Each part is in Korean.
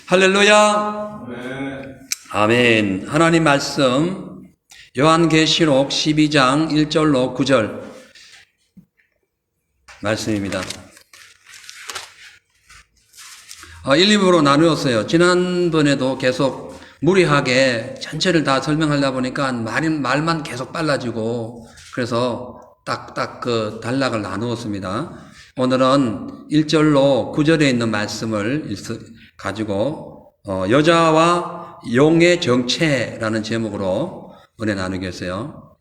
할렐루야. 네. 아멘. 하나님 말씀 요한계시록 12장 1절로 9절 말씀입니다. 1, 2부로 나누었어요. 지난번에도 계속 무리하게 전체를 다 설명하려다 보니까 말만 계속 빨라지고 그래서 딱딱 그 단락을 나누었습니다. 오늘은 1절로 9절에 있는 말씀을 가지고 여자와 용의 정체라는 제목으로 은혜 나누겠어요.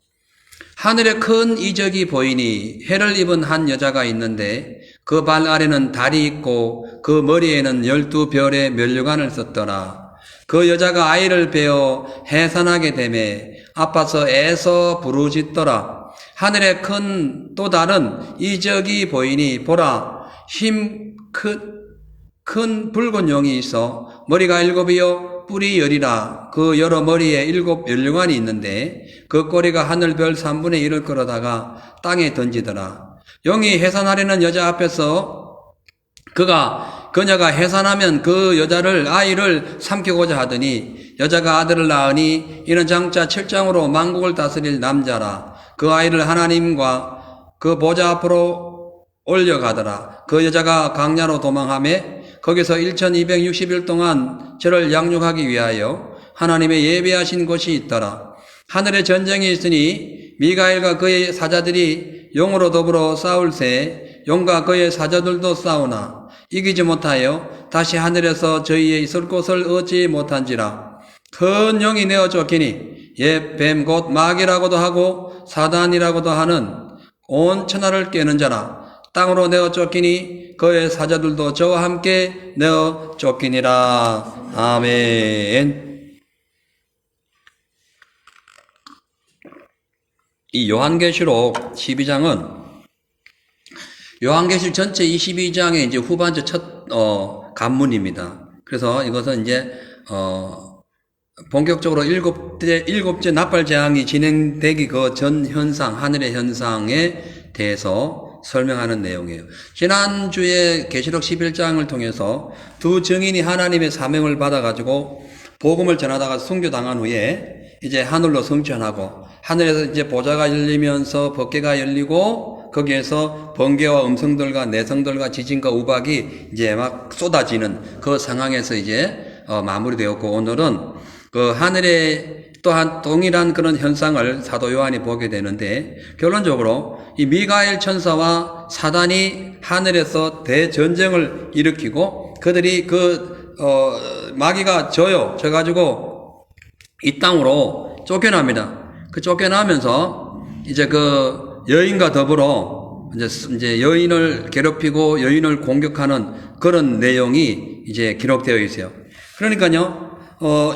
하늘에 큰 이적이 보이니 해를 입은 한 여자가 있는데 그 발 아래는 달이 있고 그 머리에는 12별의 면류관을 썼더라. 그 여자가 아이를 베어 해산하게 되매 아파서 애서 부르짖더라. 하늘에 큰 또 다른 이적이 보이니 보라, 큰 붉은 용이 있어 머리가 7이요 뿔이 10이라. 그 여러 머리에 7 면류관이 있는데 그 꼬리가 하늘 별 3분의 1을 끌어다가 땅에 던지더라. 용이 해산하려는 여자 앞에서 그녀가 해산하면 그 여자를 아이를 삼키고자 하더니 여자가 아들을 낳으니 이는 장차 7장으로 만국을 다스릴 남자라. 그 아이를 하나님과 그 보좌 앞으로 올려가더라. 그 여자가 광야로 도망하며 거기서 1260일 동안 저를 양육하기 위하여 하나님의 예배하신 곳이 있더라. 하늘에 전쟁이 있으니 미가엘과 그의 사자들이 용으로 더불어 싸울새 용과 그의 사자들도 싸우나 이기지 못하여 다시 하늘에서 저희의 있을 곳을 얻지 못한지라. 큰 용이 내어 쫓기니 옛 뱀 곧 마귀라고도 하고 사단이라고도 하는 온 천하를 깨는 자라. 땅으로 내어 쫓기니 그의 사자들도 저와 함께 내어 쫓기니라. 아멘. 이 요한계시록 12장은 요한계시록 전체 22장의 이제 후반전 첫 간문입니다. 그래서 이것은 이제 본격적으로 일곱째 나팔 재앙이 진행되기 그 전 현상, 하늘의 현상에 대해서 설명하는 내용이에요. 지난주에 계시록 11장을 통해서 두 증인이 하나님의 사명을 받아가지고 복음을 전하다가 순교당한 후에 이제 하늘로 승천하고 하늘에서 이제 보좌가 열리면서 법궤가 열리고 거기에서 번개와 음성들과 내성들과 지진과 우박이 이제 막 쏟아지는 그 상황에서 이제 마무리되었고 오늘은 그 하늘에 또한 동일한 그런 현상을 사도 요한이 보게 되는데 결론적으로 이 미가엘 천사와 사단이 하늘에서 대전쟁을 일으키고 그들이 마귀가 져가지고 이 땅으로 쫓겨납니다. 그 쫓겨나면서 이제 그 여인과 더불어 이제 여인을 괴롭히고 여인을 공격하는 그런 내용이 이제 기록되어 있어요. 그러니까요,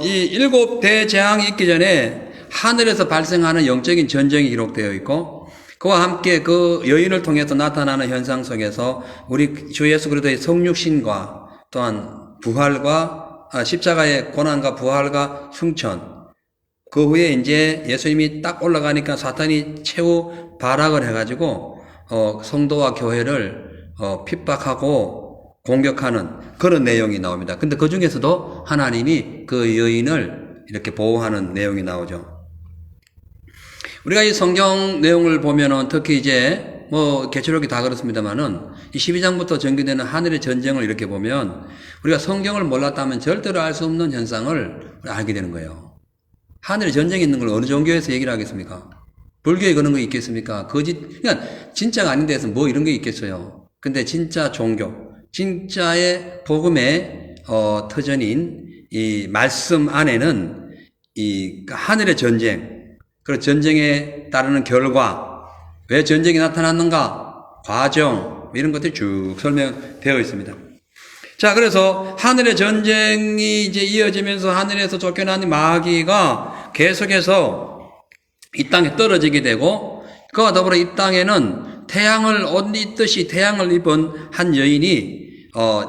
이 7대 재앙이 있기 전에 하늘에서 발생하는 영적인 전쟁이 기록되어 있고 그와 함께 그 여인을 통해서 나타나는 현상 속에서 우리 주 예수 그리스도의 성육신과 또한 부활과 십자가의 고난과 부활과 승천 그 후에 이제 예수님이 딱 올라가니까 사탄이 최후 발악을 해가지고 성도와 교회를 핍박하고 공격하는 그런 내용이 나옵니다. 근데 그 중에서도 하나님이 그 여인을 이렇게 보호하는 내용이 나오죠. 우리가 이 성경 내용을 보면은 특히 이제 계시록이 다 그렇습니다만은 이 12장부터 전개되는 하늘의 전쟁을 이렇게 보면 우리가 성경을 몰랐다면 절대로 알 수 없는 현상을 알게 되는 거예요. 하늘에 전쟁이 있는 걸 어느 종교에서 얘기를 하겠습니까? 불교에 그런 거 있겠습니까? 그러니까 진짜가 아닌 데서 뭐 이런 게 있겠어요. 근데 진짜 종교, 진짜의 복음의 터전인 이 말씀 안에는 이 하늘의 전쟁, 그리고 전쟁에 따르는 결과, 왜 전쟁이 나타났는가, 과정 이런 것들이 쭉 설명되어 있습니다. 자, 그래서 하늘의 전쟁이 이제 이어지면서 하늘에서 쫓겨난 마귀가 계속해서 이 땅에 떨어지게 되고 그와 더불어 이 땅에는 태양을 옷 입듯이 태양을 입은 한 여인이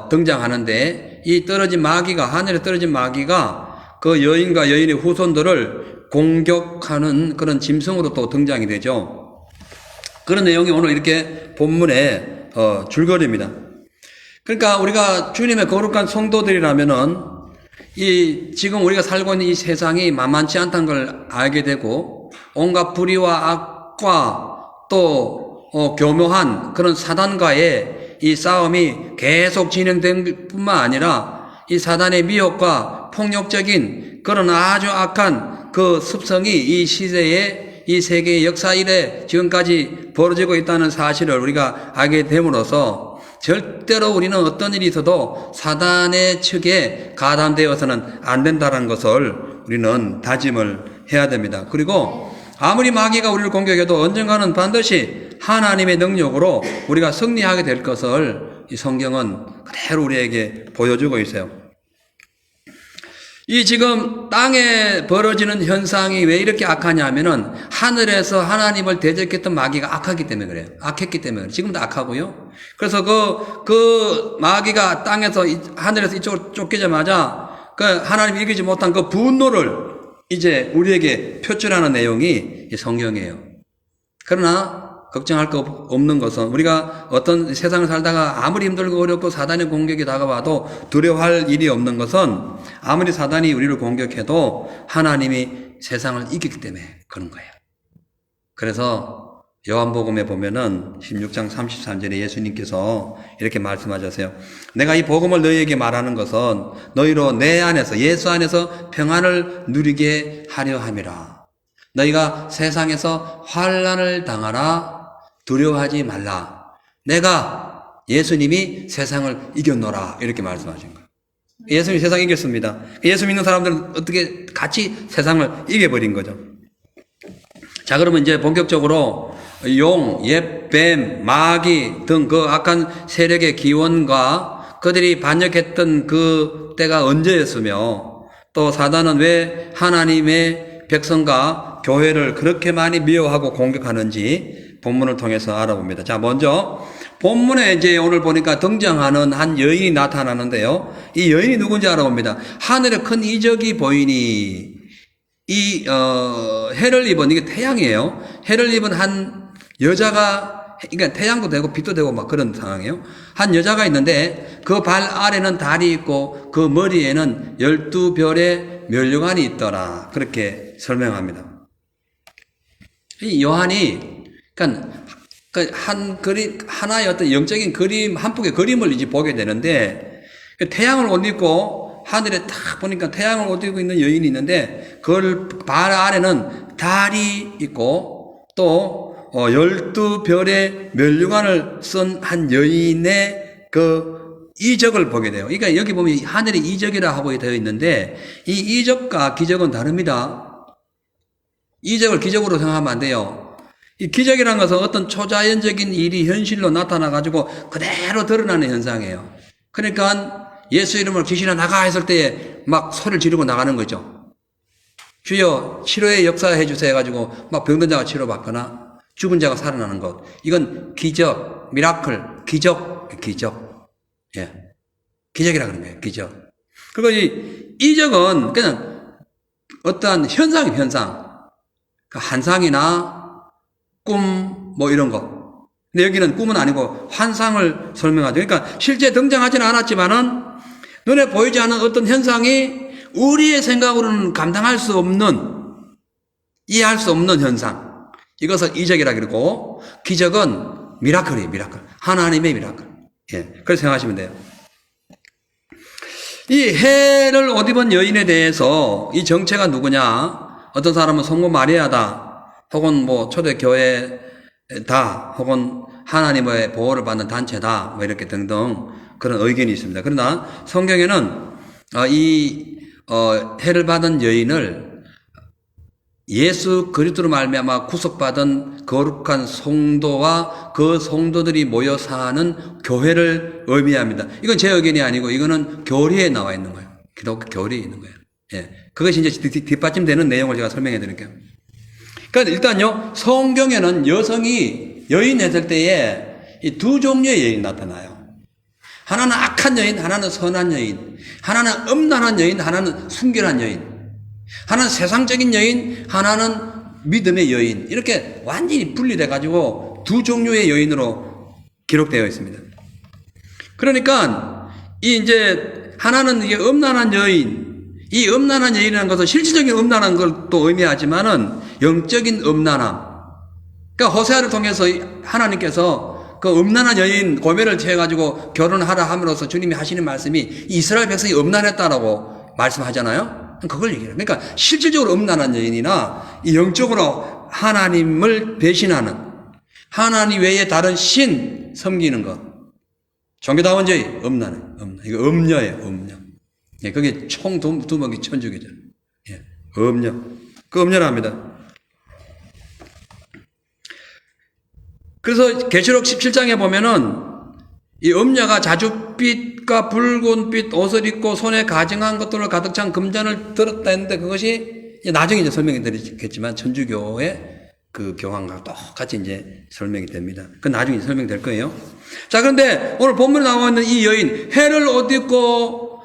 등장하는데 이 떨어진 마귀가 하늘에 떨어진 마귀가 그 여인과 여인의 후손들을 공격하는 그런 짐승으로 또 등장이 되죠. 그런 내용이 오늘 이렇게 본문에 줄거리입니다. 그러니까 우리가 주님의 거룩한 성도들이라면은 지금 우리가 살고 있는 이 세상이 만만치 않다는 걸 알게 되고, 온갖 불의와 악과 또, 교묘한 그런 사단과의 이 싸움이 계속 진행된 뿐만 아니라, 이 사단의 미혹과 폭력적인 그런 아주 악한 그 습성이 이 시대에 이 세계의 역사 이래 지금까지 벌어지고 있다는 사실을 우리가 알게 됨으로써 절대로 우리는 어떤 일이 있어도 사단의 측에 가담되어서는 안 된다는 것을 우리는 다짐을 해야 됩니다. 그리고 아무리 마귀가 우리를 공격해도 언젠가는 반드시 하나님의 능력으로 우리가 승리하게 될 것을 이 성경은 그대로 우리에게 보여주고 있어요. 이 지금 땅에 벌어지는 현상이 왜 이렇게 악하냐면은 하늘에서 하나님을 대적했던 마귀가 악하기 때문에 그래요. 악했기 때문에 그래요. 지금도 악하고요. 그래서 그 마귀가 땅에서 하늘에서 이쪽으로 쫓기자마자 그 하나님 이기지 못한 그 분노를 이제 우리에게 표출하는 내용이 이 성경이에요. 그러나 걱정할 거 없는 것은 우리가 어떤 세상을 살다가 아무리 힘들고 어렵고 사단의 공격이 다가와도 두려워할 일이 없는 것은 아무리 사단이 우리를 공격해도 하나님이 세상을 이겼기 때문에 그런 거예요. 그래서 요한복음에 보면은 16장 33절에 예수님께서 이렇게 말씀하셨어요. 내가 이 복음을 너희에게 말하는 것은 너희로 내 안에서 예수 안에서 평안을 누리게 하려 함이라. 너희가 세상에서 환난을 당하라. 두려워하지 말라. 내가 예수님이 세상을 이겼노라. 이렇게 말씀하신 거예요. 예수님이 세상을 이겼습니다. 예수 믿는 사람들은 어떻게 같이 세상을 이겨버린 거죠. 자, 그러면 이제 본격적으로 용, 옛뱀, 마귀 등 그 악한 세력의 기원과 그들이 반역했던 그 때가 언제였으며 또 사단은 왜 하나님의 백성과 교회를 그렇게 많이 미워하고 공격하는지 본문을 통해서 알아봅니다. 자, 먼저 본문에 이제 오늘 보니까 등장하는 한 여인이 나타나는데요. 이 여인이 누군지 알아봅니다. 하늘에 큰 이적이 보이니 해를 입은 이게 태양이에요. 해를 입은 한 여자가 그러니까 태양도 되고 빛도 되고 막 그런 상황이에요. 한 여자가 있는데 그 발 아래는 달이 있고 그 머리에는 12별의 면류관이 있더라. 그렇게 설명합니다. 이 요한이 그러니까 하나의 어떤 영적인 그림, 한 폭의 그림을 이제 보게 되는데, 태양을 옷 입고, 하늘에 딱 보니까 태양을 옷 입고 있는 여인이 있는데, 그걸 발 아래는 달이 있고, 또, 12별의 면류관을 쓴 한 여인의 그 이적을 보게 돼요. 그러니까 여기 보면 하늘이 이적이라 하고 되어 있는데, 이 이적과 기적은 다릅니다. 이적을 기적으로 생각하면 안 돼요. 이 기적이라는 것은 어떤 초자연적인 일이 현실로 나타나가지고 그대로 드러나는 현상이에요. 그러니까 예수 이름으로 귀신아 나가 했을 때에 막 소리를 지르고 나가는 거죠. 주여 치료의 역사해 주세요 해가지고 막 병든 자가 치료받거나 죽은 자가 살아나는 것. 이건 기적, 미라클, 기적. 예. 기적이라 그런 거예요. 기적. 그리고 이 이적은 그냥 어떠한 현상이에요. 현상. 환상이나 꿈, 뭐 이런 거. 근데 여기는 꿈은 아니고 환상을 설명하죠. 그러니까 실제 등장하지는 않았지만은 눈에 보이지 않는 어떤 현상이 우리의 생각으로는 감당할 수 없는, 이해할 수 없는 현상. 이것을 이적이라 그러고, 기적은 미라클이에요, 미라클. 하나님의 미라클. 예. 그렇게 생각하시면 돼요. 이 해를 옷 입은 여인에 대해서 이 정체가 누구냐? 어떤 사람은 성모 마리아다. 혹은 뭐 초대교회다, 혹은 하나님의 보호를 받는 단체다, 뭐 이렇게 등등 그런 의견이 있습니다. 그러나 성경에는 해를 받은 여인을 예수 그리스도로 말미암아 구속받은 거룩한 성도와 그 성도들이 모여 사는 교회를 의미합니다. 이건 제 의견이 아니고 이거는 교리에 나와 있는 거예요. 기독교 교리에 있는 거예요. 예, 그것이 이제 뒷받침되는 내용을 제가 설명해 드릴게요. 그러니까 일단요, 성경에는 여성이 여인 했을 때에 이 두 종류의 여인이 나타나요. 하나는 악한 여인, 하나는 선한 여인. 하나는 음란한 여인, 하나는 순결한 여인. 하나는 세상적인 여인, 하나는 믿음의 여인. 이렇게 완전히 분리돼가지고 두 종류의 여인으로 기록되어 있습니다. 그러니까 이제 하나는 이게 음란한 여인, 이 음란한 여인이라는 것은 실질적인 음란한 걸 또 의미하지만은 영적인 음란함. 그러니까 호세아를 통해서 하나님께서 그 음란한 여인 고멜을 취해가지고 결혼하라 함으로써 주님이 하시는 말씀이 이스라엘 백성이 음란했다라고 말씀하잖아요. 그걸 얘기해요. 그러니까 실질적으로 음란한 여인이나 이 영적으로 하나님을 배신하는 하나님 외에 다른 신 섬기는 것. 종교다원주의 음란해. 이거 음녀예요. 음녀. 예, 그게 총 두먹이 천주교죠. 예, 음녀. 그 음녀랍니다. 그래서 계시록 17장에 보면은 이 음녀가 자줏빛과 붉은빛 옷을 입고 손에 가증한 것들을 가득 찬 금잔을 들었다 했는데 그것이 나중에 이제 설명이 되겠지만 천주교의 그 교황과 똑같이 이제 설명이 됩니다. 그 나중에 설명될 거예요. 자, 그런데 오늘 본문에 나와 있는 이 여인, 해를 옷 입고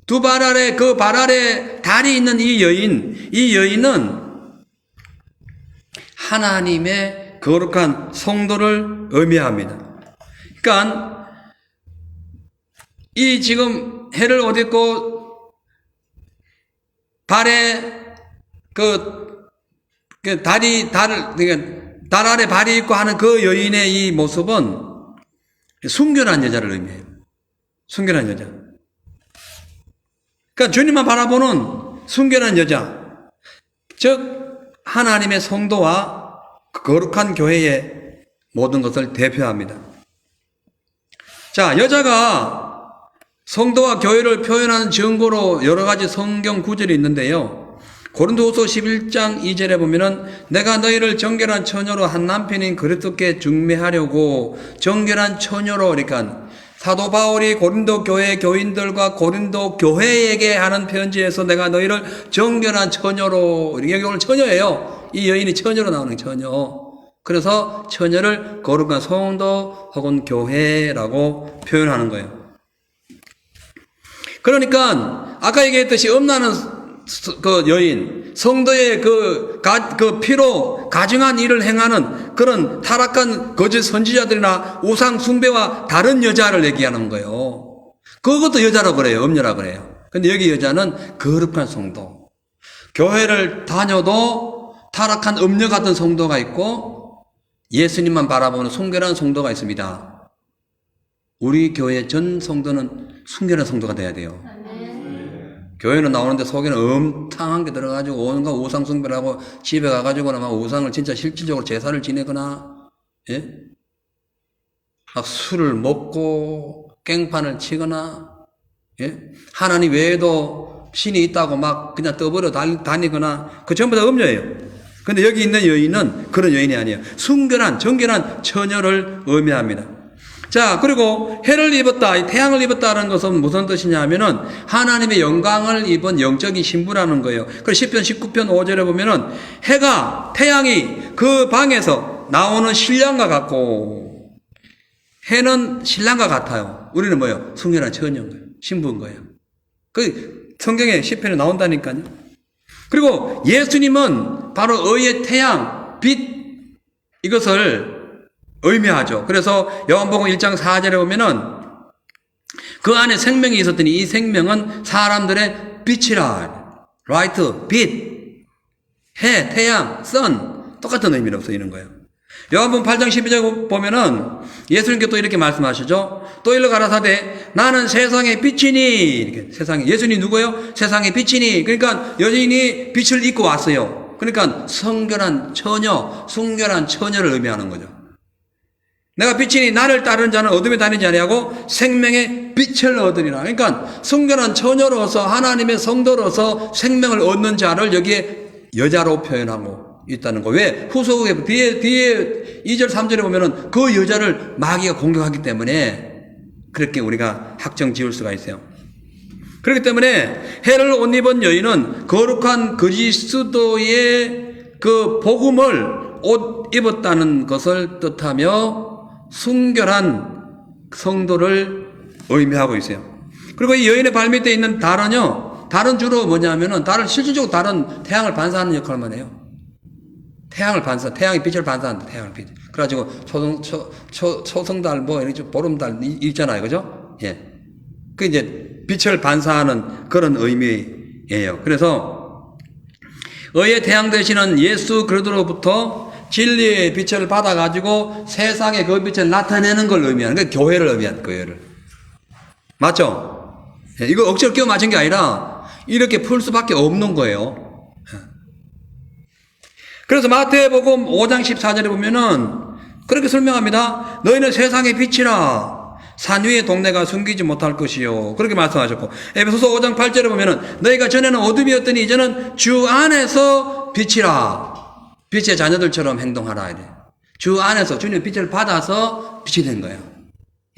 두 발 아래, 그 발 아래 달이 있는 이 여인은 하나님의 거룩한 성도를 의미합니다. 그러니까 이 지금 해를 옷 입고 발에 달 아래 발이 있고 하는 그 여인의 이 모습은 순결한 여자를 의미해요. 순결한 여자. 그러니까 주님만 바라보는 순결한 여자. 즉, 하나님의 성도와 거룩한 교회의 모든 것을 대표합니다. 자, 여자가 성도와 교회를 표현하는 증거로 여러 가지 성경 구절이 있는데요. 고린도후서 11장 2절에 보면은 내가 너희를 정결한 처녀로 한 남편인 그리스도께 중매하려고 정결한 처녀로, 그러니까 사도 바울이 고린도 교회 교인들과 고린도 교회에게 하는 편지에서 내가 너희를 정결한 처녀로, 여기 오늘 처녀예요. 이 여인이 처녀로 나오는 처녀. 그래서 처녀를 거룩한 성도 혹은 교회라고 표현하는 거예요. 그러니까 아까 얘기했듯이 음란한 그 여인, 성도의 그 피로 가증한 일을 행하는 그런 타락한 거짓 선지자들이나 우상 숭배와 다른 여자를 얘기하는 거예요. 그것도 여자라고 그래요. 음녀라고 그래요. 근데 여기 여자는 거룩한 성도. 교회를 다녀도 타락한 음녀 같은 성도가 있고 예수님만 바라보는 순결한 성도가 있습니다. 우리 교회 전 성도는 순결한 성도가 돼야 돼요. 교회는 나오는데 속에는 엄탕한 게 들어가지고 온갖 우상 숭배를 하고 집에 가가지고는 막 우상을 진짜 실질적으로 제사를 지내거나, 예? 막 술을 먹고 깽판을 치거나, 예? 하나님 외에도 신이 있다고 막 그냥 떠버려 다니거나, 그 전부 다 음녀예요. 근데 여기 있는 여인은 그런 여인이 아니에요. 순결한, 정결한 처녀를 의미합니다. 자, 그리고 해를 입었다, 태양을 입었다는 것은 무슨 뜻이냐 하면은 하나님의 영광을 입은 영적인 신부라는 거예요. 그래서 시편 19편 5절에 보면은 태양이 그 방에서 나오는 신랑과 같고, 해는 신랑과 같아요. 우리는 뭐예요? 순결한 처녀인 거예요. 신부인 거예요. 그 성경에 시편에 나온다니까요. 그리고 예수님은 바로 의의 태양, 빛, 이것을 의미하죠. 그래서 요한복음 1장 4절에 보면은 그 안에 생명이 있었더니 이 생명은 사람들의 빛이라. 라이트, 빛, 해, 태양, 선, 똑같은 의미로 쓰이는 거예요. 요한복음 8장 12절 보면은 예수님께 또 이렇게 말씀하시죠. 또 일러 가라사대 나는 세상의 빛이니, 이렇게 세상에, 예수님이 누구예요? 세상의 빛이니. 그러니까 여인이 빛을 입고 왔어요. 그러니까 순결한 처녀를 의미하는 거죠. 내가 빛이니 나를 따르는 자는 어둠에 다니지 아니하고 생명의 빛을 얻으리라. 그러니까 순결한 처녀로서 하나님의 성도로서 생명을 얻는 자를 여기에 여자로 표현하고 있다는 거. 왜? 후속에 뒤에 2절 3절에 보면은 그 여자를 마귀가 공격하기 때문에 그렇게 우리가 확정 지을 수가 있어요. 그렇기 때문에 해를 옷 입은 여인은 거룩한 그리스도의 그 복음을 옷 입었다는 것을 뜻하며 순결한 성도를 의미하고 있어요. 그리고 이 여인의 발밑에 있는 달은요, 달은 주로 뭐냐면은, 달은 실질적으로 달은 태양을 반사하는 역할만 해요. 태양의 빛을 반사한다, 태양의 빛. 그래가지고 초성달, 뭐, 이렇게 보름달 있잖아요. 그죠? 예. 그 이제 빛을 반사하는 그런 의미의 빛이에요. 그래서 의의 태양 되시는 예수 그리스도로부터 진리의 빛을 받아가지고 세상에 그 빛을 나타내는 걸 의미하는 거예요. 교회를 의미하는 교회를. 맞죠? 이거 억지로 끼워 맞춘 게 아니라 이렇게 풀 수밖에 없는 거예요. 그래서 마태복음 5장 14절에 보면은 그렇게 설명합니다. 너희는 세상의 빛이라. 산 위의 동네가 숨기지 못할 것이요. 그렇게 말씀하셨고, 에베소서 5장 8절에 보면은 너희가 전에는 어둠이었더니 이제는 주 안에서 빛이라. 빛의 자녀들처럼 행동하라. 이래. 주 안에서 주님의 빛을 받아서 빛이 된 거예요.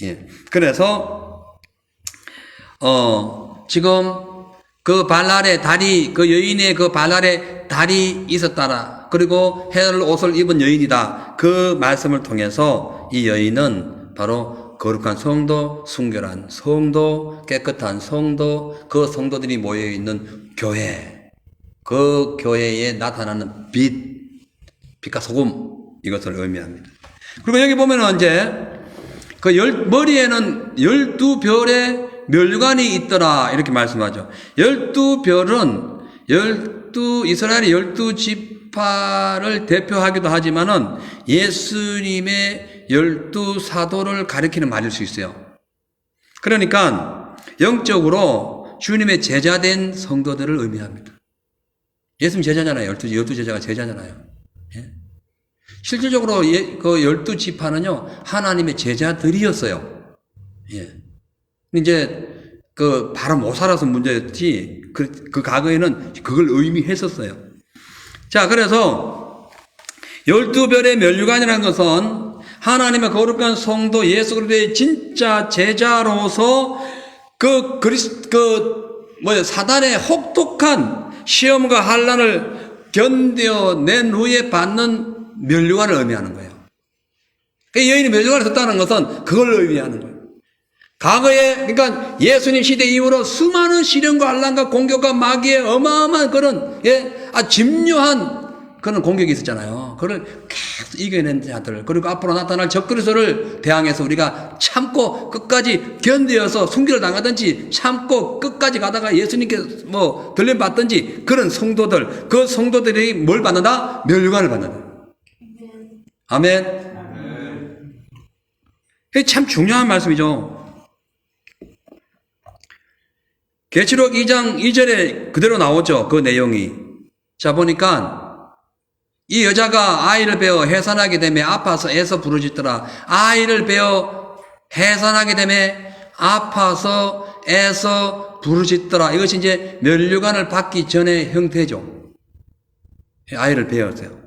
예. 그래서 지금 그 발날에 달이, 그 여인의 그 발날에 달이 있었다라. 그리고 헤를 옷을 입은 여인이다. 그 말씀을 통해서 이 여인은 바로 거룩한 성도, 순결한 성도, 깨끗한 성도, 그 성도들이 모여있는 교회, 그 교회에 나타나는 빛과 소금, 이것을 의미합니다. 그리고 여기 보면은 이제 그 머리에는 12별의 멸관이 있더라 이렇게 말씀하죠. 12별은 이스라엘의 12지파를 대표하기도 하지만은 예수님의 12사도를 가리키는 말일 수 있어요. 그러니까 영적으로 주님의 제자된 성도들을 의미합니다. 예수님 제자잖아요. 12제자가 제자잖아요. 예? 실질적으로 그 12지파는요 하나님의 제자들이었어요. 예. 이제 그 바로 못 살아서 문제였지 그 과거에는 그걸 의미했었어요. 자, 그래서 12별의 면류관이라는 것은 하나님의 거룩한 성도 예수 그리스도의 진짜 제자로서 사단의 혹독한 시험과 환난을 견뎌낸 후에 받는 면류관을 의미하는 거예요. 여인이 면류관을 썼다는 것은 그걸 의미하는 거예요. 과거에, 그러니까 예수님 시대 이후로 수많은 시련과 환난과 공격과 마귀의 어마어마한 그런, 집요한 그런 공격이 있었잖아요. 그걸 계속 이겨낸 자들, 그리고 앞으로 나타날 적그리스도를 대항해서 우리가 참고 끝까지 견뎌서 순교를 당하든지 참고 끝까지 가다가 예수님께 들림 받든지 그런 성도들, 그 성도들이 뭘 받는다? 멸류관을 받는다. 아멘. 이게 참 중요한 말씀이죠. 계시록 2장 2절에 그대로 나오죠. 그 내용이. 자, 보니까 이 여자가 아이를 베어 해산하게 되매 아파서 애서 부르짖더라. 아이를 베어 해산하게 되매 아파서 애서 부르짖더라. 이것이 이제 면류관을 받기 전의 형태죠. 아이를 베었어요.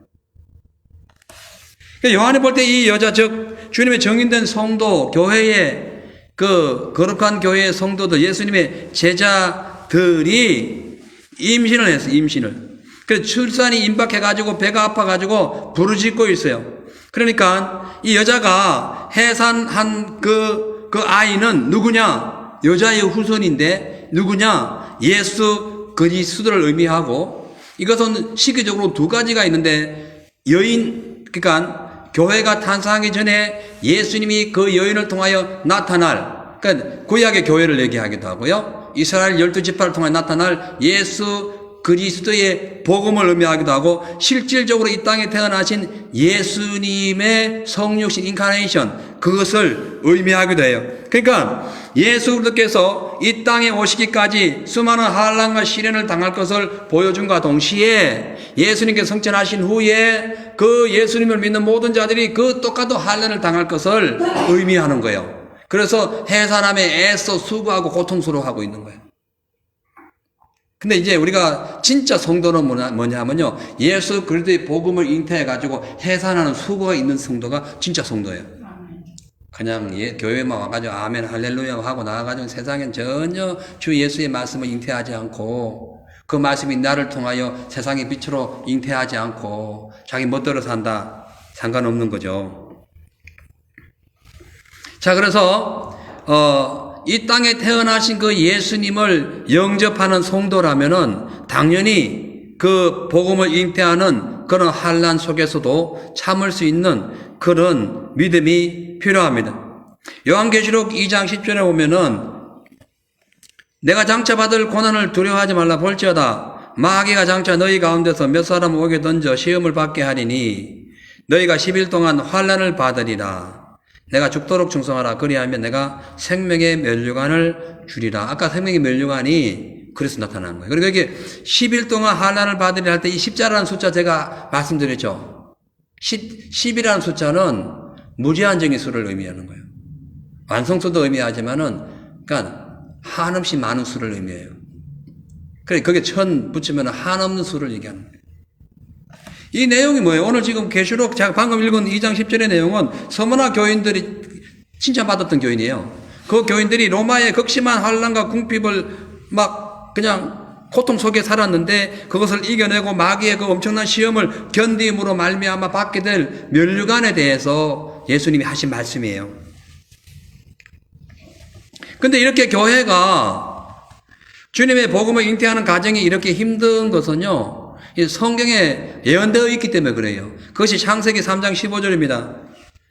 요한이 볼 때 이 여자, 즉 주님의 정인된 성도, 교회의 그 거룩한 교회의 성도들, 예수님의 제자들이 임신을 했어요. 임신을. 그래서 출산이 임박해가지고 배가 아파가지고 부르짖고 있어요. 그러니까 이 여자가 해산한 그 아이는 누구냐? 여자의 후손인데 누구냐? 예수 그리스도를 의미하고, 이것은 시기적으로 두 가지가 있는데, 그러니까 교회가 탄생하기 전에 예수님이 그 여인을 통하여 나타날, 그러니까 구약의 교회를 얘기하기도 하고요. 이스라엘 12지파를 통하여 나타날 예수 그리스도의 복음을 의미하기도 하고, 실질적으로 이 땅에 태어나신 예수님의 성육신 인카네이션, 그것을 의미하기도 해요. 그러니까 예수 그리스도께서 이 땅에 오시기까지 수많은 환난과 시련을 당할 것을 보여준과 동시에 예수님께서 성천하신 후에 그 예수님을 믿는 모든 자들이 그 똑같은 환난을 당할 것을 의미하는 거예요. 그래서 해산함에 애써 수고하고 고통스러워하고 있는 거예요. 근데 이제 우리가 진짜 성도는 뭐냐면요, 예수 그리스도의 복음을 잉태해가지고 해산하는 수고가 있는 성도가 진짜 성도예요. 그냥 교회만 와가지고 아멘 할렐루야 하고 나와가지고 세상엔 전혀 주 예수의 말씀을 잉태하지 않고, 그 말씀이 나를 통하여 세상의 빛으로 잉태하지 않고 자기 멋대로 산다, 상관없는 거죠. 자, 그래서 이 땅에 태어나신 그 예수님을 영접하는 성도라면은 당연히 그 복음을 잉태하는 그런 환난 속에서도 참을 수 있는 그런 믿음이 필요합니다. 요한계시록 2장 10절에 보면은 내가 장차 받을 고난을 두려워하지 말라. 볼지어다 마귀가 장차 너희 가운데서 몇 사람 오게 던져 시험을 받게 하리니 너희가 10일 동안 환난을 받으리라. 내가 죽도록 충성하라. 그리하면 내가 생명의 면류관을 주리라. 아까 생명의 면류관이 그래서 나타나는 거예요. 그리고 이게 10일 동안 환난을 받으리라 할 때 이 십자라는 숫자 제가 말씀드렸죠. 10이라는 숫자는 무제한적인 수를 의미하는 거예요. 완성수도 의미하지만은, 그러니까 한없이 많은 수를 의미해요. 그래, 거기에 1000 붙이면 한없는 수를 얘기하는 거예요. 이 내용이 뭐예요? 오늘 지금 계시록 제가 방금 읽은 2장 10절의 내용은 서머나 교인들이 칭찬받았던 교인이에요. 그 교인들이 로마의 극심한 환난과 궁핍을 막 그냥 고통 속에 살았는데 그것을 이겨내고 마귀의 그 엄청난 시험을 견딤으로 말미암아 받게 될 면류관에 대해서 예수님이 하신 말씀이에요. 근데 이렇게 교회가 주님의 복음을 잉태하는 과정이 이렇게 힘든 것은요, 성경에 예언되어 있기 때문에 그래요. 그것이 창세기 3장 15절입니다.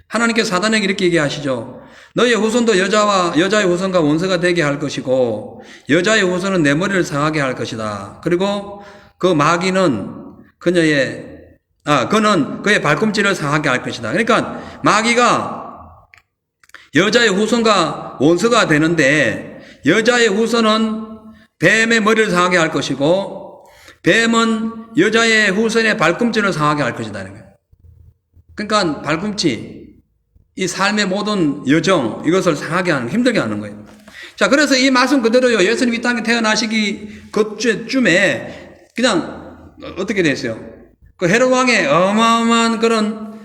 하나님께서 사단에게 이렇게 얘기하시죠. 너희의 후손도 여자의 후손과 원수가 되게 할 것이고 여자의 후손은 내 머리를 상하게 할 것이다. 그리고 그 마귀는 그는 그의 발꿈치를 상하게 할 것이다. 그러니까 마귀가 여자의 후손과 원수가 되는데 여자의 후손은 뱀의 머리를 상하게 할 것이고 뱀은 여자의 후손의 발꿈치를 상하게 할 것이다. 그러니까 발꿈치, 이 삶의 모든 여정, 이것을 상하게 하는, 힘들게 하는 거예요. 자, 그래서 이 말씀 그대로요. 예수님 이 땅에 태어나시기 그쯤에 그냥 어떻게 됐어요? 그 헤롯 왕의 어마어마한 그런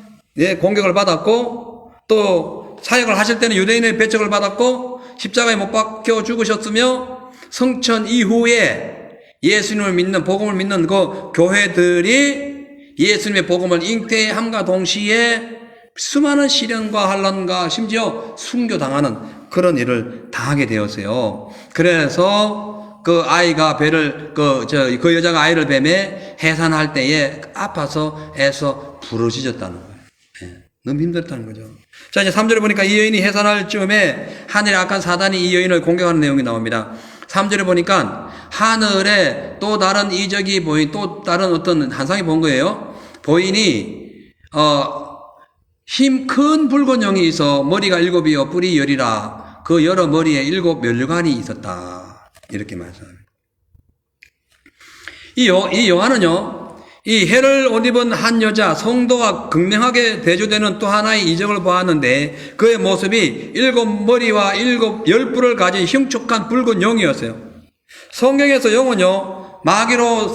공격을 받았고 또 사역을 하실 때는 유대인의 배척을 받았고 십자가에 못 박혀 죽으셨으며 성천 이후에 예수님을 믿는, 복음을 믿는 그 교회들이 예수님의 복음을 잉태함과 동시에 수많은 시련과 환난과 심지어 순교당하는 그런 일을 당하게 되었어요. 그래서 그 아이가 그 여자가 아이를 뱀에 해산할 때에 아파서 애써 부러지셨다는 거예요. 네, 너무 힘들었다는 거죠. 자, 이제 3절에 보니까 이 여인이 해산할 즈음에 하늘의 악한 사단이 이 여인을 공격하는 내용이 나옵니다. 3절에 보니까 하늘에 또 다른 이적이 또 다른 어떤 환상이 본 거예요. 보이니, 힘 큰 붉은 용이 있어 머리가 7이요 뿔이 10이라 그 여러 머리에 7 면류관이 있었다. 이렇게 말씀합니다. 이 요한은요, 이 해를 옷 입은 한 여자 성도와 극명하게 대조되는 또 하나의 이적을 보았는데 그의 모습이 7머리와 10뿔을 가진 흉측한 붉은 용이었어요. 성경에서 용은요 마귀로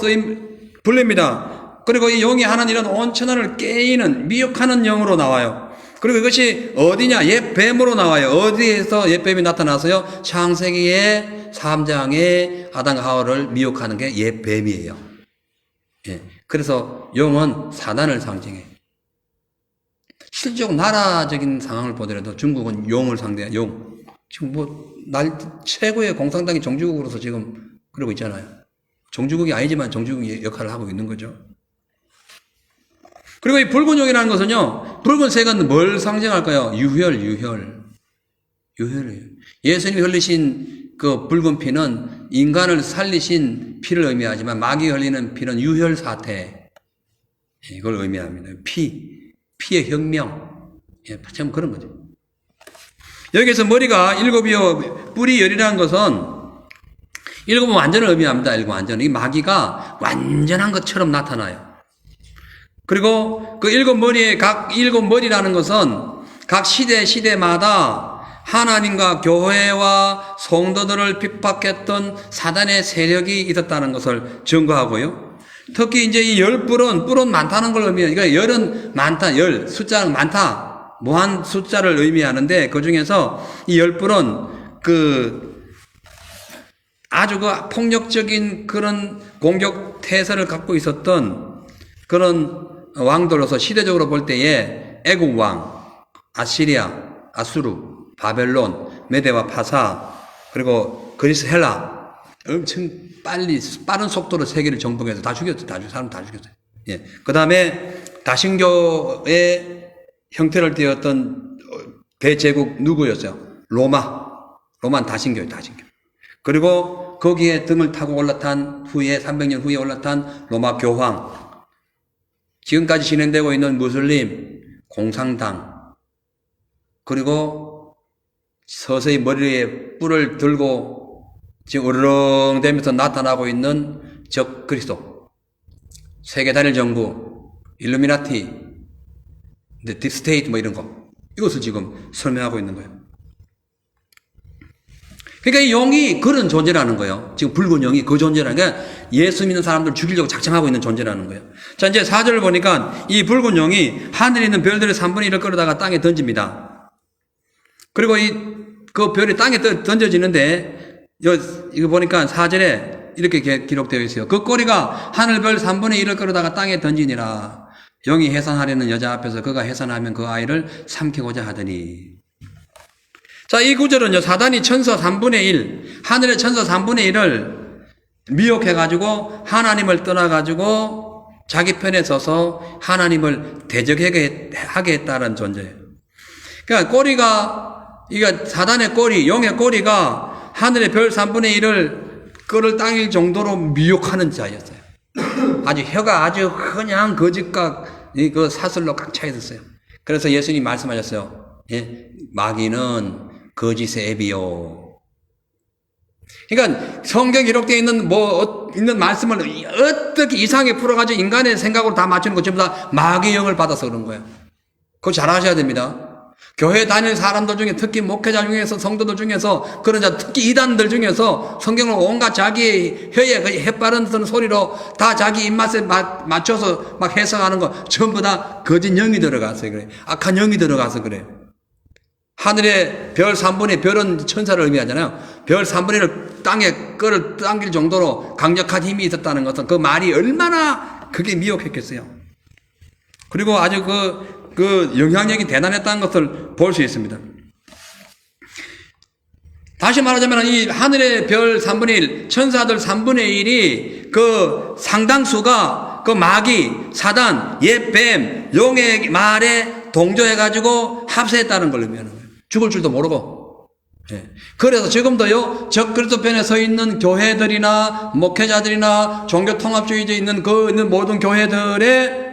불립니다. 그리고 이 용이 하는 일은 온 천하를 깨이는 미혹하는 영으로 나와요. 그리고 이것이 어디냐? 옛 뱀으로 나와요. 어디에서 옛 뱀이 나타나서요? 창세기의 3장에 아담과 하와를 미혹하는 게 옛 뱀이에요. 예. 그래서 용은 사단을 상징해요. 실제로 나라적인 상황을 보더라도 중국은 용을 상대해요. 용. 지금 최고의 공산당이 정주국으로서 지금 그러고 있잖아요. 정주국이 아니지만 정주국의 역할을 하고 있는 거죠. 그리고 이 붉은 용이라는 것은요, 붉은색은 뭘 상징할까요? 유혈이에요. 예수님이 흘리신 그 붉은 피는 인간을 살리신 피를 의미하지만 마귀 흘리는 피는 유혈 사태, 이걸 의미합니다. 피의 혁명, 참 그런 거죠. 여기서 머리가 7이요 뿔이 10이라는 것은 7은 완전을 의미합니다. 7 완전. 이 마귀가 완전한 것처럼 나타나요. 그리고 그 7머리의 각 7머리라는 것은 각 시대마다 하나님과 교회와 성도들을 핍박했던 사단의 세력이 있었다는 것을 증거하고요. 특히 이제 이 10뿔은 많다는 걸 의미해요. 그러니까 열은 많다, 숫자는 많다, 무한 숫자를 의미하는데 그 중에서 이 10뿔은 아주 폭력적인 그런 공격 태세를 갖고 있었던 그런 왕들로서 시대적으로 볼 때에 애국 왕, 아시리아, 아수르, 바벨론, 메데와 파사, 그리고 그리스 헬라 엄청 빠른 속도로 세계를 정복해서 사람 다 죽였어요. 예. 그 다음에 다신교의 형태를 띠었던 대제국 누구였어요? 로마는 다신교예요, 다신교. 그리고 거기에 등을 타고 올라탄 후에 300년 후에 올라탄 로마 교황, 지금까지 진행되고 있는 무슬림, 공산당, 그리고 서서히 머리에 뿔을 들고 지금 으르렁대면서 나타나고 있는 적 그리스도, 세계 단일 정부, 일루미나티, 딥스테이트 뭐 이런 거, 이것을 지금 설명하고 있는 거예요. 그러니까 이 용이 그런 존재라는 거예요. 지금 붉은 용이 그 존재라는 게 예수 믿는 사람들 죽이려고 작정하고 있는 존재라는 거예요. 자, 이제 4절을 보니까 이 붉은 용이 하늘에 있는 별들의 3분의 1을 끌어다가 땅에 던집니다. 그리고 그 별이 땅에 던져지는데, 이거 보니까 4절에 이렇게 기록되어 있어요. 그 꼬리가 하늘별 3분의 1을 끌어다가 땅에 던지니라. 용이 해산하려는 여자 앞에서 그가 해산하면 그 아이를 삼키고자 하더니. 자, 이 구절은요, 사단이 천사 3분의 1, 하늘의 천사 3분의 1을 미혹해가지고 하나님을 떠나가지고 자기 편에 서서 하나님을 대적하게 했다는 존재예요. 그러니까 이게 사단의 꼬리, 용의 꼬리가 하늘의 별 3분의 1을 끌어당길 정도로 미혹하는 자였어요. 아주 혀가 아주 그냥 거짓과 그 사슬로 꽉 차 있었어요. 그래서 예수님이 말씀하셨어요. 예? 마귀는 거짓의 앱이요. 그러니까 성경 기록되어 있는 있는 말씀을 어떻게 이상하게 풀어가지고 인간의 생각으로 다 맞추는 거 전부 다 마귀의 영을 받아서 그런 거예요. 그거 잘 아셔야 됩니다. 교회 다니는 사람들 중에 특히 목회자 중에서 성도들 중에서 그런 자 특히 이단들 중에서 성경을 온갖 자기의 혀에 해바른 소리로 다 자기 입맛에 맞춰서 막 해석하는 거 전부 다 거짓 영이 들어가서 그래. 악한 영이 들어가서 그래. 하늘의 별 3분의 별은 천사를 의미하잖아요. 별 3분의 1을 땅에 끌어당길 정도로 강력한 힘이 있었다는 것은 그 말이 얼마나 그게 미혹했겠어요. 그리고 아주 그 영향력이 대단했다는 것을 볼 수 있습니다. 다시 말하자면 이 하늘의 별 3분의 1, 천사들 3분의 1이 그 상당수가 그 마귀, 사단, 옛뱀, 용의 말에 동조해가지고 합세했다는 걸 의미하는 거예요. 죽을 줄도 모르고. 예. 그래서 지금도요, 적 그리스도 편에 서 있는 교회들이나 목회자들이나 종교통합주의자 있는 모든 교회들의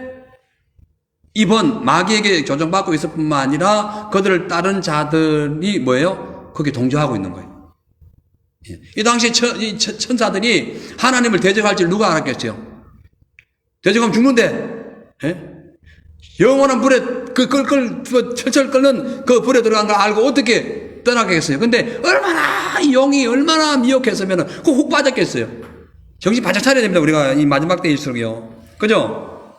이번 마귀에게 조정받고 있을 뿐만 아니라 그들을 따른 자들이 뭐예요? 거기에 동조하고 있는 거예요. 예. 이 당시 천사들이 하나님을 대적할 줄 누가 알았겠어요? 대적하면 죽는데, 예? 영원한 불에 철철 끓는 그 불에 들어간 걸 알고 어떻게 떠나겠어요? 근데 얼마나 이 용이 얼마나 미혹했으면 그 훅 빠졌겠어요. 정신 바짝 차려야 됩니다. 우리가 이 마지막 때일수록요. 그죠?